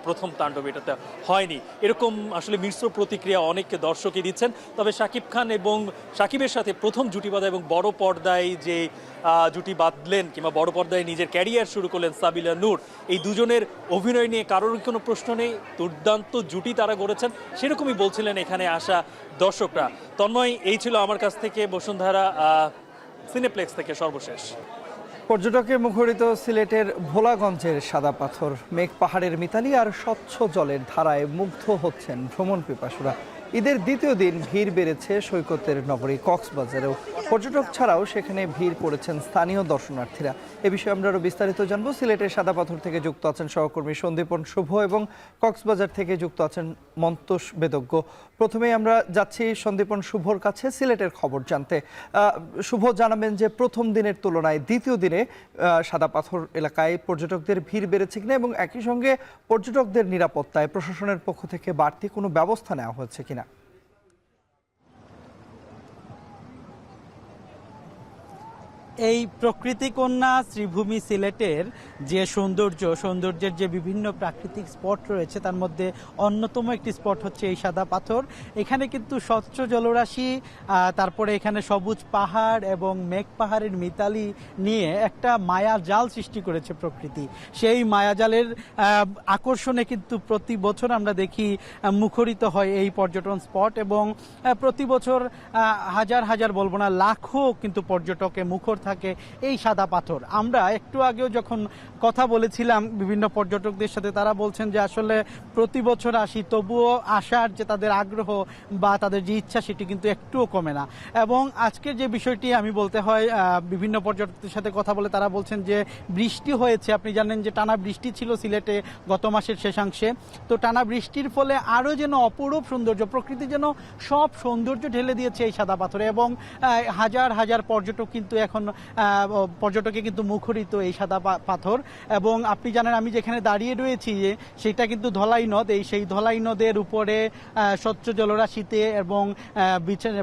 প্রথম তাণ্ডব এটাতে হয়নি, এরকম আসলে মিশ্র প্রতিক্রিয়া অনেক দর্শকই দিচ্ছেন। তবে শাকিব খান এবং শাকিবের সাথে প্রথম জুটি বাঁধা এবং বড় পর্দায় যে জুটি বাঁধলেন কিংবা বড় পর্দায় নিজের ক্যারিয়ার শুরু করলেন সাবিলা নূর, এই দুজনের অভিনয় নিয়ে কারোর কোনো প্রশ্ন নেই, দুর্দান্ত জুটি তারা গড়েছেন, সেরকমই বলছিলেন এখানে আসা দর্শকরা। তন্ময়, এই ছিল আমার কাছ থেকে বসুন্ধরা সিনেপ্লেক্স থেকে সর্বশেষ। পর্যটকে মুখরিত সিলেটের ভোলাগঞ্জের সাদা পাথর, মেঘ পাহাড়ের মিতালি আর স্বচ্ছ জলের ধারায় মুগ্ধ হচ্ছেন ভ্রমণ পিপাসুরা। ঈদের দ্বিতীয় দিন ভিড় বেড়েছে সৈকতের নগরী কক্সবাজারেও। পর্যটক ছাড়াও সেখানে ভিড় করেছেন স্থানীয় দর্শনার্থীরা। এ বিষয়ে আমরা আরও বিস্তারিত জানবো। সিলেটের সাদা পাথর থেকে যুক্ত আছেন সহকর্মী সন্দীপন শুভ এবং কক্সবাজার থেকে যুক্ত আছেন মন্তোষ বেদজ্ঞ। প্রথমেই আমরা যাচ্ছি সন্দীপন শুভর কাছে সিলেটের খবর জানতে। শুভ, জানাবেন যে প্রথম দিনের তুলনায় দ্বিতীয় দিনে সাদা পাথর এলাকায় পর্যটকদের ভিড় বেড়েছে কিনা এবং একই সঙ্গে পর্যটকদের নিরাপত্তায় প্রশাসনের পক্ষ থেকে বাড়তি কোনো ব্যবস্থা নেওয়া হচ্ছে কিনা? এই প্রকৃতিকন্যা শ্রীভূমি সিলেটের যে সৌন্দর্যের যে বিভিন্ন প্রাকৃতিক স্পট রয়েছে তার মধ্যে অন্যতম একটি স্পট হচ্ছে এই সাদা পাথর। এখানে কিন্তু স্বচ্ছ জলরাশি, তারপরে এখানে সবুজ পাহাড় এবং মেঘ পাহাড়ের মিতালি নিয়ে একটা মায়া জাল সৃষ্টি করেছে প্রকৃতি। সেই মায়াজালের আকর্ষণে কিন্তু প্রতি বছর আমরা দেখি মুখরিত হয় এই পর্যটন স্পট এবং প্রতি বছর হাজার হাজার বলবো না লাখো কিন্তু পর্যটকে মুখর থাকে এই সাদা পাথর। আমরা একটু আগেও যখন কথা বলেছিলাম বিভিন্ন পর্যটকদের সাথে, তারা বলছেন যে আসলে প্রতি বছর আসি তবুও আসার যে তাদের আগ্রহ বা তাদের যে ইচ্ছা সেটি কিন্তু একটুও কমে না। এবং আজকের যে বিষয়টি আমি বলতে হয়, বিভিন্ন পর্যটকদের সাথে কথা বলে তারা বলছেন যে বৃষ্টি হয়েছে। আপনি জানেন যে টানা বৃষ্টি ছিল সিলেটে গত মাসের শেষাংশে, তো টানা বৃষ্টির ফলে আরও যেন অপরূপ সৌন্দর্য, প্রকৃতি যেন সব সৌন্দর্য ঢেলে দিয়েছে এই সাদা পাথরে এবং হাজার হাজার পর্যটক কিন্তু এখন পর্যটকে কিন্তু মুখরিত এই সাদা পাথর। এবং আপনি জানেন আমি যেখানে দাঁড়িয়ে রয়েছি সেটা কিন্তু ধলাই নদ, সেই ধলাই নদের উপরে স্বচ্ছ জলরাশিতে এবং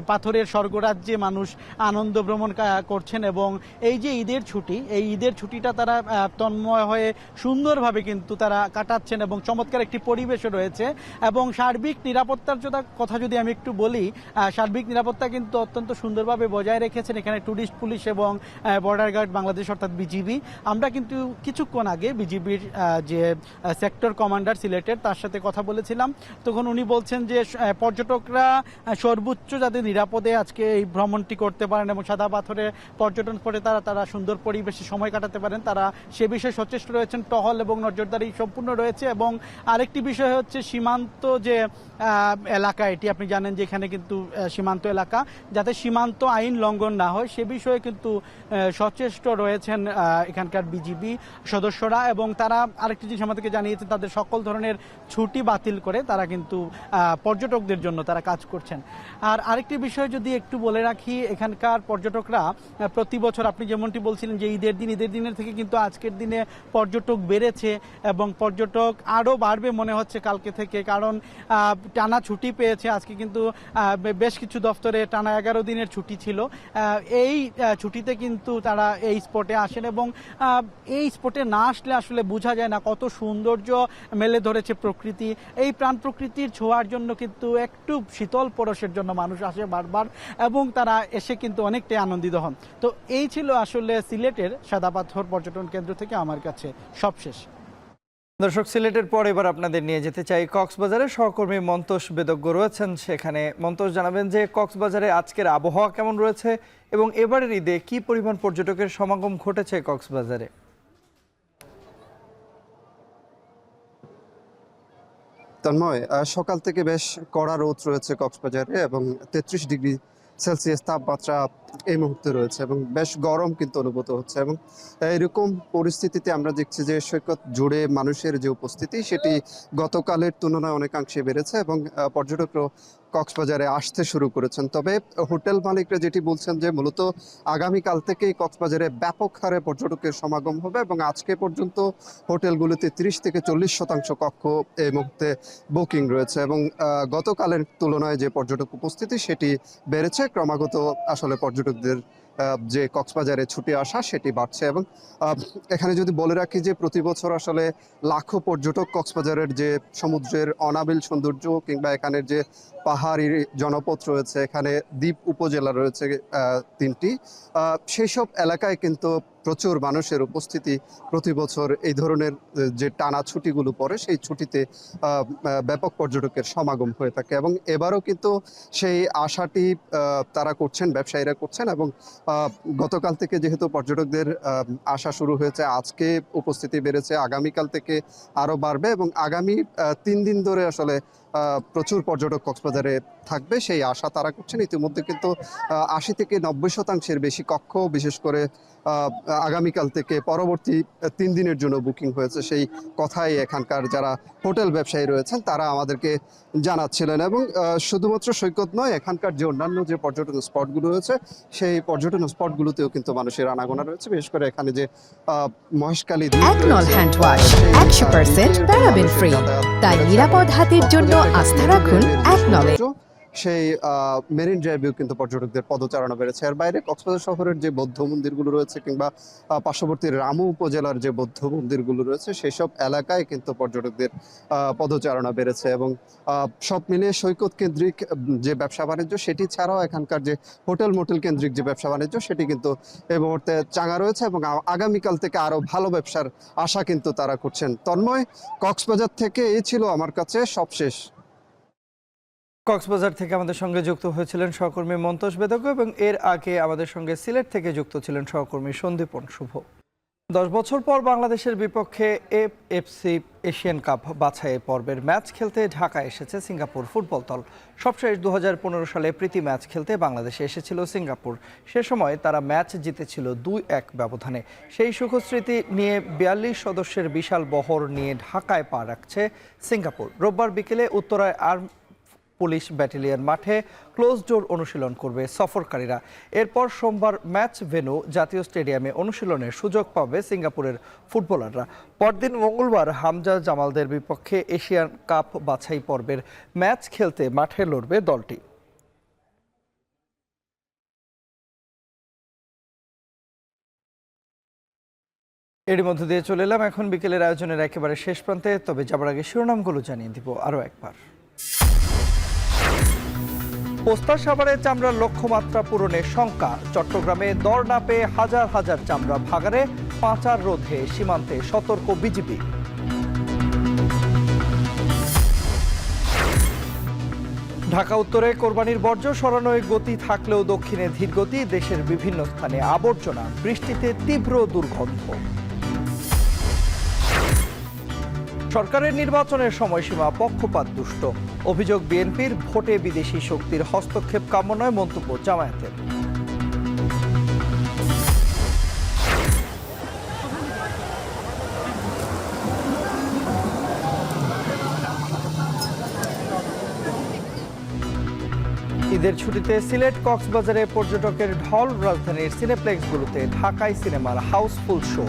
পাথরের স্বর্গরাজ্যে মানুষ আনন্দ ভ্রমণ করছেন। এবং এই যে ঈদের ছুটি, এই ঈদের ছুটিটা তারা তন্ময় হয়ে সুন্দরভাবে কিন্তু তারা কাটাচ্ছেন এবং চমৎকার একটি পরিবেশও রয়েছে। এবং সার্বিক নিরাপত্তার কথা যদি আমি একটু বলি, সার্বিক নিরাপত্তা কিন্তু অত্যন্ত সুন্দরভাবে বজায় রেখেছেন এখানে ট্যুরিস্ট পুলিশ এবং বর্ডার গার্ড বাংলাদেশ অর্থাৎ বিজিবি। আমরা কিন্তু কিছুক্ষণ আগে বিজিবির যে সেক্টর কমান্ডার সিলেটের তার সাথে কথা বলেছিলাম, তখন উনি বলছেন যে পর্যটকরা সর্বোচ্চ যাতে নিরাপদে আজকে এই ভ্রমণটি করতে পারেন এবং সাদা পাথরে পর্যটন করে তারা সুন্দর পরিবেশে সময় কাটাতে পারেন, তারা সে বিষয়ে সচেষ্ট রয়েছেন। টহল এবং নজরদারি সম্পূর্ণ রয়েছে। এবং আরেকটি বিষয় হচ্ছে সীমান্ত যে এলাকা, এটি আপনি জানেন যে এখানে কিন্তু সীমান্ত এলাকা, যাতে সীমান্ত আইন লঙ্ঘন না হয় সে বিষয়ে কিন্তু সচেষ্ট রয়েছেন এখানকার বিজিবি সদস্যরা। এবং তারা আরেকটি জিনিস আমাদেরকে জানিয়েছে, তাদের সকল ধরনের ছুটি বাতিল করে তারা কিন্তু পর্যটকদের জন্য তারা কাজ করছেন। আর আরেকটি বিষয় যদি একটু বলে রাখি, এখানকার পর্যটকরা প্রতি বছর আপনি যেমনটি বলছিলেন যে ঈদের দিনের থেকে কিন্তু আজকের দিনে পর্যটক বেড়েছে এবং পর্যটক আরও বাড়বে মনে হচ্ছে কালকে থেকে, কারণ টানা ছুটি পেয়েছে। আজকে কিন্তু বেশ কিছু দফতরে টানা 11 দিনের ছুটি ছিল। এই ছুটিতে কিন্তু তারা এই স্পটে আসেন এবং এই স্পটে না আসলে আসলে বোঝা যায় না কত সৌন্দর্য মেলে ধরেছে প্রকৃতি। এই প্রাণ প্রকৃতির ছোঁয়ার জন্য কিন্তু একটু শীতল পরশের জন্য মানুষ আসে বারবার এবং তারা এসে কিন্তু অনেকটাই আনন্দিত হন। তো এই ছিল আসলে সিলেটের সাদা পাথর পর্যটন কেন্দ্র থেকে আমার কাছে সবশেষ। দর্শক, সিলেটের পর এবার আপনাদের নিয়ে যেতে চাই কক্সবাজারে। সহকর্মী মন্তোষ বেদজ্ঞ রয়েছেন সেখানে। মন্তোষ, জানাবেন যে কক্সবাজারে আজকের আবহাওয়া কেমন রয়েছে এবং এবারের ঈদে কি পরিমাণ পর্যটকের সমাগম ঘটেছে কক্সবাজারে? তন্ময়, সকাল থেকে বেশ কড়া রোদ রয়েছে কক্সবাজারে এবং 33 ডিগ্রি সেলসিয়াস তাপমাত্রা এই মুহূর্তে রয়েছে এবং বেশ গরম কিন্তু অনুভূত হচ্ছে। এবং এরকম পরিস্থিতিতে আমরা দেখছি যে সৈকত জুড়ে মানুষের যে উপস্থিতি সেটি গতকালের তুলনায় অনেকাংশে বেড়েছে এবং পর্যটকরা কক্সবাজারে আসতে শুরু করেছেন। তবে হোটেল মালিকরা যেটি বলছেন যে মূলত আগামীকাল থেকেই কক্সবাজারে ব্যাপক হারে পর্যটকের সমাগম হবে এবং আজকে পর্যন্ত হোটেলগুলোতে 30 থেকে 40% কক্ষ এই মুহূর্তে বুকিং রয়েছে এবং গতকালের তুলনায় যে পর্যটক উপস্থিতি সেটি বেড়েছে। ক্রমাগত আসলে পর্যটকদের যে কক্সবাজারে ছুটে আসা সেটি বাড়ছে। এবং এখানে যদি বলে রাখি যে প্রতি বছর আসলে লাখো পর্যটক কক্সবাজারের যে সমুদ্রের অনাবিল সৌন্দর্য কিংবা এখানের যে পাহাড়ি জনপদ রয়েছে, এখানে দ্বীপ উপজেলা রয়েছে 3টি, সেই সব এলাকায় কিন্তু প্রচুর মানুষের উপস্থিতি প্রতি বছর এই ধরনের যে টানা ছুটিগুলো পড়ে সেই ছুটিতে ব্যাপক পর্যটকের সমাগম হয়ে থাকে এবং এবারও কিন্তু সেই আশাটি তারা করছেন, ব্যবসায়ীরা করছেন। এবং গতকাল থেকে যেহেতু পর্যটকদের আসা শুরু হয়েছে, আজকে উপস্থিতি বেড়েছে, আগামীকাল থেকে আরও বাড়বে এবং আগামী 3 দিন ধরে আসলে প্রচুর পর্যটক কক্সবাজারে থাকবে সেই আশা তারা করছেন। ইতিমধ্যে কিন্তু 80 থেকে 90% বেশি কক্ষ বিশেষ করে আগামীকাল থেকে পরবর্তী 3 দিনের জন্য বুকিং হয়েছে, সেই কথাই এখানকার যারা হোটেল ব্যবসায়ী রয়েছেন তারা আমাদেরকে জানাচ্ছিলেন। এবং শুধুমাত্র সৈকত নয়, এখানকার যে অন্যান্য যে পর্যটন স্পটগুলো রয়েছে সেই পর্যটন স্পটগুলোতেও কিন্তু মানুষের আনাগোনা রয়েছে। বিশেষ করে এখানে যে মহেশখালী একনল হ্যান্ড ওয়াশ 100% প্যারাবেন ফ্রি, তাই নিরাপদ হাতের জন্য আস্থা রাখুন একনলে। সেই মেরিন ড্রাইভেও কিন্তু পর্যটকদের পদচারণা বেড়েছে। এর বাইরে কক্সবাজার শহরের যে বৌদ্ধ মন্দিরগুলো রয়েছে কিংবা পার্শ্ববর্তী রামু উপজেলার যে বৌদ্ধ মন্দিরগুলো রয়েছে সেই সব এলাকায় কিন্তু পর্যটকদের পদচারণা বেড়েছে। এবং সব মিলিয়ে সৈকত কেন্দ্রিক যে ব্যবসা বাণিজ্য সেটি ছাড়াও এখানকার যে হোটেল মোটেল কেন্দ্রিক যে ব্যবসা বাণিজ্য সেটি কিন্তু এই মুহূর্তে চাঙা রয়েছে এবং আগামীকাল থেকে আরও ভালো ব্যবসার আশা কিন্তু তারা করছেন। তন্ময়, কক্সবাজার থেকে এই ছিল আমার কাছে সবশেষ। কক্সবাজার থেকে আমাদের সঙ্গে যুক্ত হয়েছিলেন সহকর্মী মন্তোষ বেদজ্ঞ এবং এর আগে আমাদের সঙ্গে সিলেট থেকে যুক্ত ছিলেন সহকর্মী সন্দীপন শুভ। 10 বছর পর বাংলাদেশের বিপক্ষে এফএফসি এশিয়ান কাপ বাছাই পর্বের ম্যাচ খেলতে ঢাকায় এসেছে সিঙ্গাপুর ফুটবল দল। সবশেষ 2015 সালে প্রীতি ম্যাচ খেলতে বাংলাদেশে এসেছিল সিঙ্গাপুর। সে সময় তারা ম্যাচ জিতেছিল 2-1 ব্যবধানে। সেই সুখস্মৃতি নিয়ে 42 সদস্যের বিশাল বহর নিয়ে ঢাকায় পা রাখছে সিঙ্গাপুর। রোববার বিকেলে উত্তরায় পুলিশ ব্যাটালিয়ন মাঠে ক্লোজ ডোর অনুশীলন করবে সফরকারীরা। এরপর সোমবার ম্যাচ ভেন্যু জাতীয় স্টেডিয়ামে অনুশীলনের সুযোগ পাবে সিঙ্গাপুরের ফুটবলাররা। পরদিন মঙ্গলবার হামজা জামালদের বিপক্ষে এশিয়ান কাপ বাছাই পর্বের ম্যাচ খেলতে মাঠে লড়বে দলটি। এরই মধ্যে দিয়ে চলে এলাম এখন বিকেলের আয়োজনের একেবারে শেষ প্রান্তে। তবে যাবার আগে শিরোনামগুলো জানিয়ে দিব আরও একবার। পোস্তা সাভারে চামড়ার লক্ষ্যমাত্রা পূরণের শঙ্কা। চট্টগ্রামে দর না পেয়ে হাজার হাজার চামড়া ভাগাড়ে, পাচার রোধে সীমান্তে সতর্ক বিজিবি। ঢাকা উত্তরে কোরবানির বর্জ্য সরানোয় গতি থাকলেও দক্ষিণে ধীরগতি। দেশের বিভিন্ন স্থানে আবর্জনা, বৃষ্টিতে তীব্র দুর্গন্ধ। সরকারের নির্বাচনের সময়সীমা পক্ষপাত দুষ্ট। অভিযোগ বিএনপির, ভোটে বিদেশি শক্তির হস্তক্ষেপ কাম্য নয়, মন্তব্য জামায়াতের। ঈদের ছুটিতে সিলেট কক্সবাজারে পর্যটকের ঢল। রাজধানীর সিনেপ্লেক্সগুলোতে ঢাকাই সিনেমার হাউসফুল শো।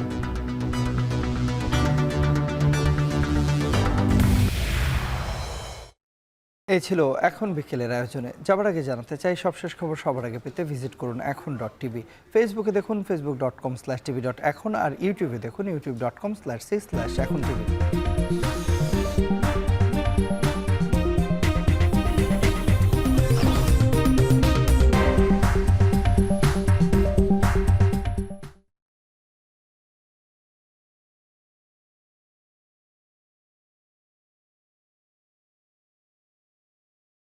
এই ছিল এখন বিকেলের আয়োজনে। যাবার আগে জানাতে চাই, সবশেষ খবর সবার আগে পেতে ভিজিট করুন এখন.টিভি। ফেসবুকে দেখুন facebook.com/tv.এখন, আর ইউটিউবে দেখুন youtube.com/c/এখন টিভি।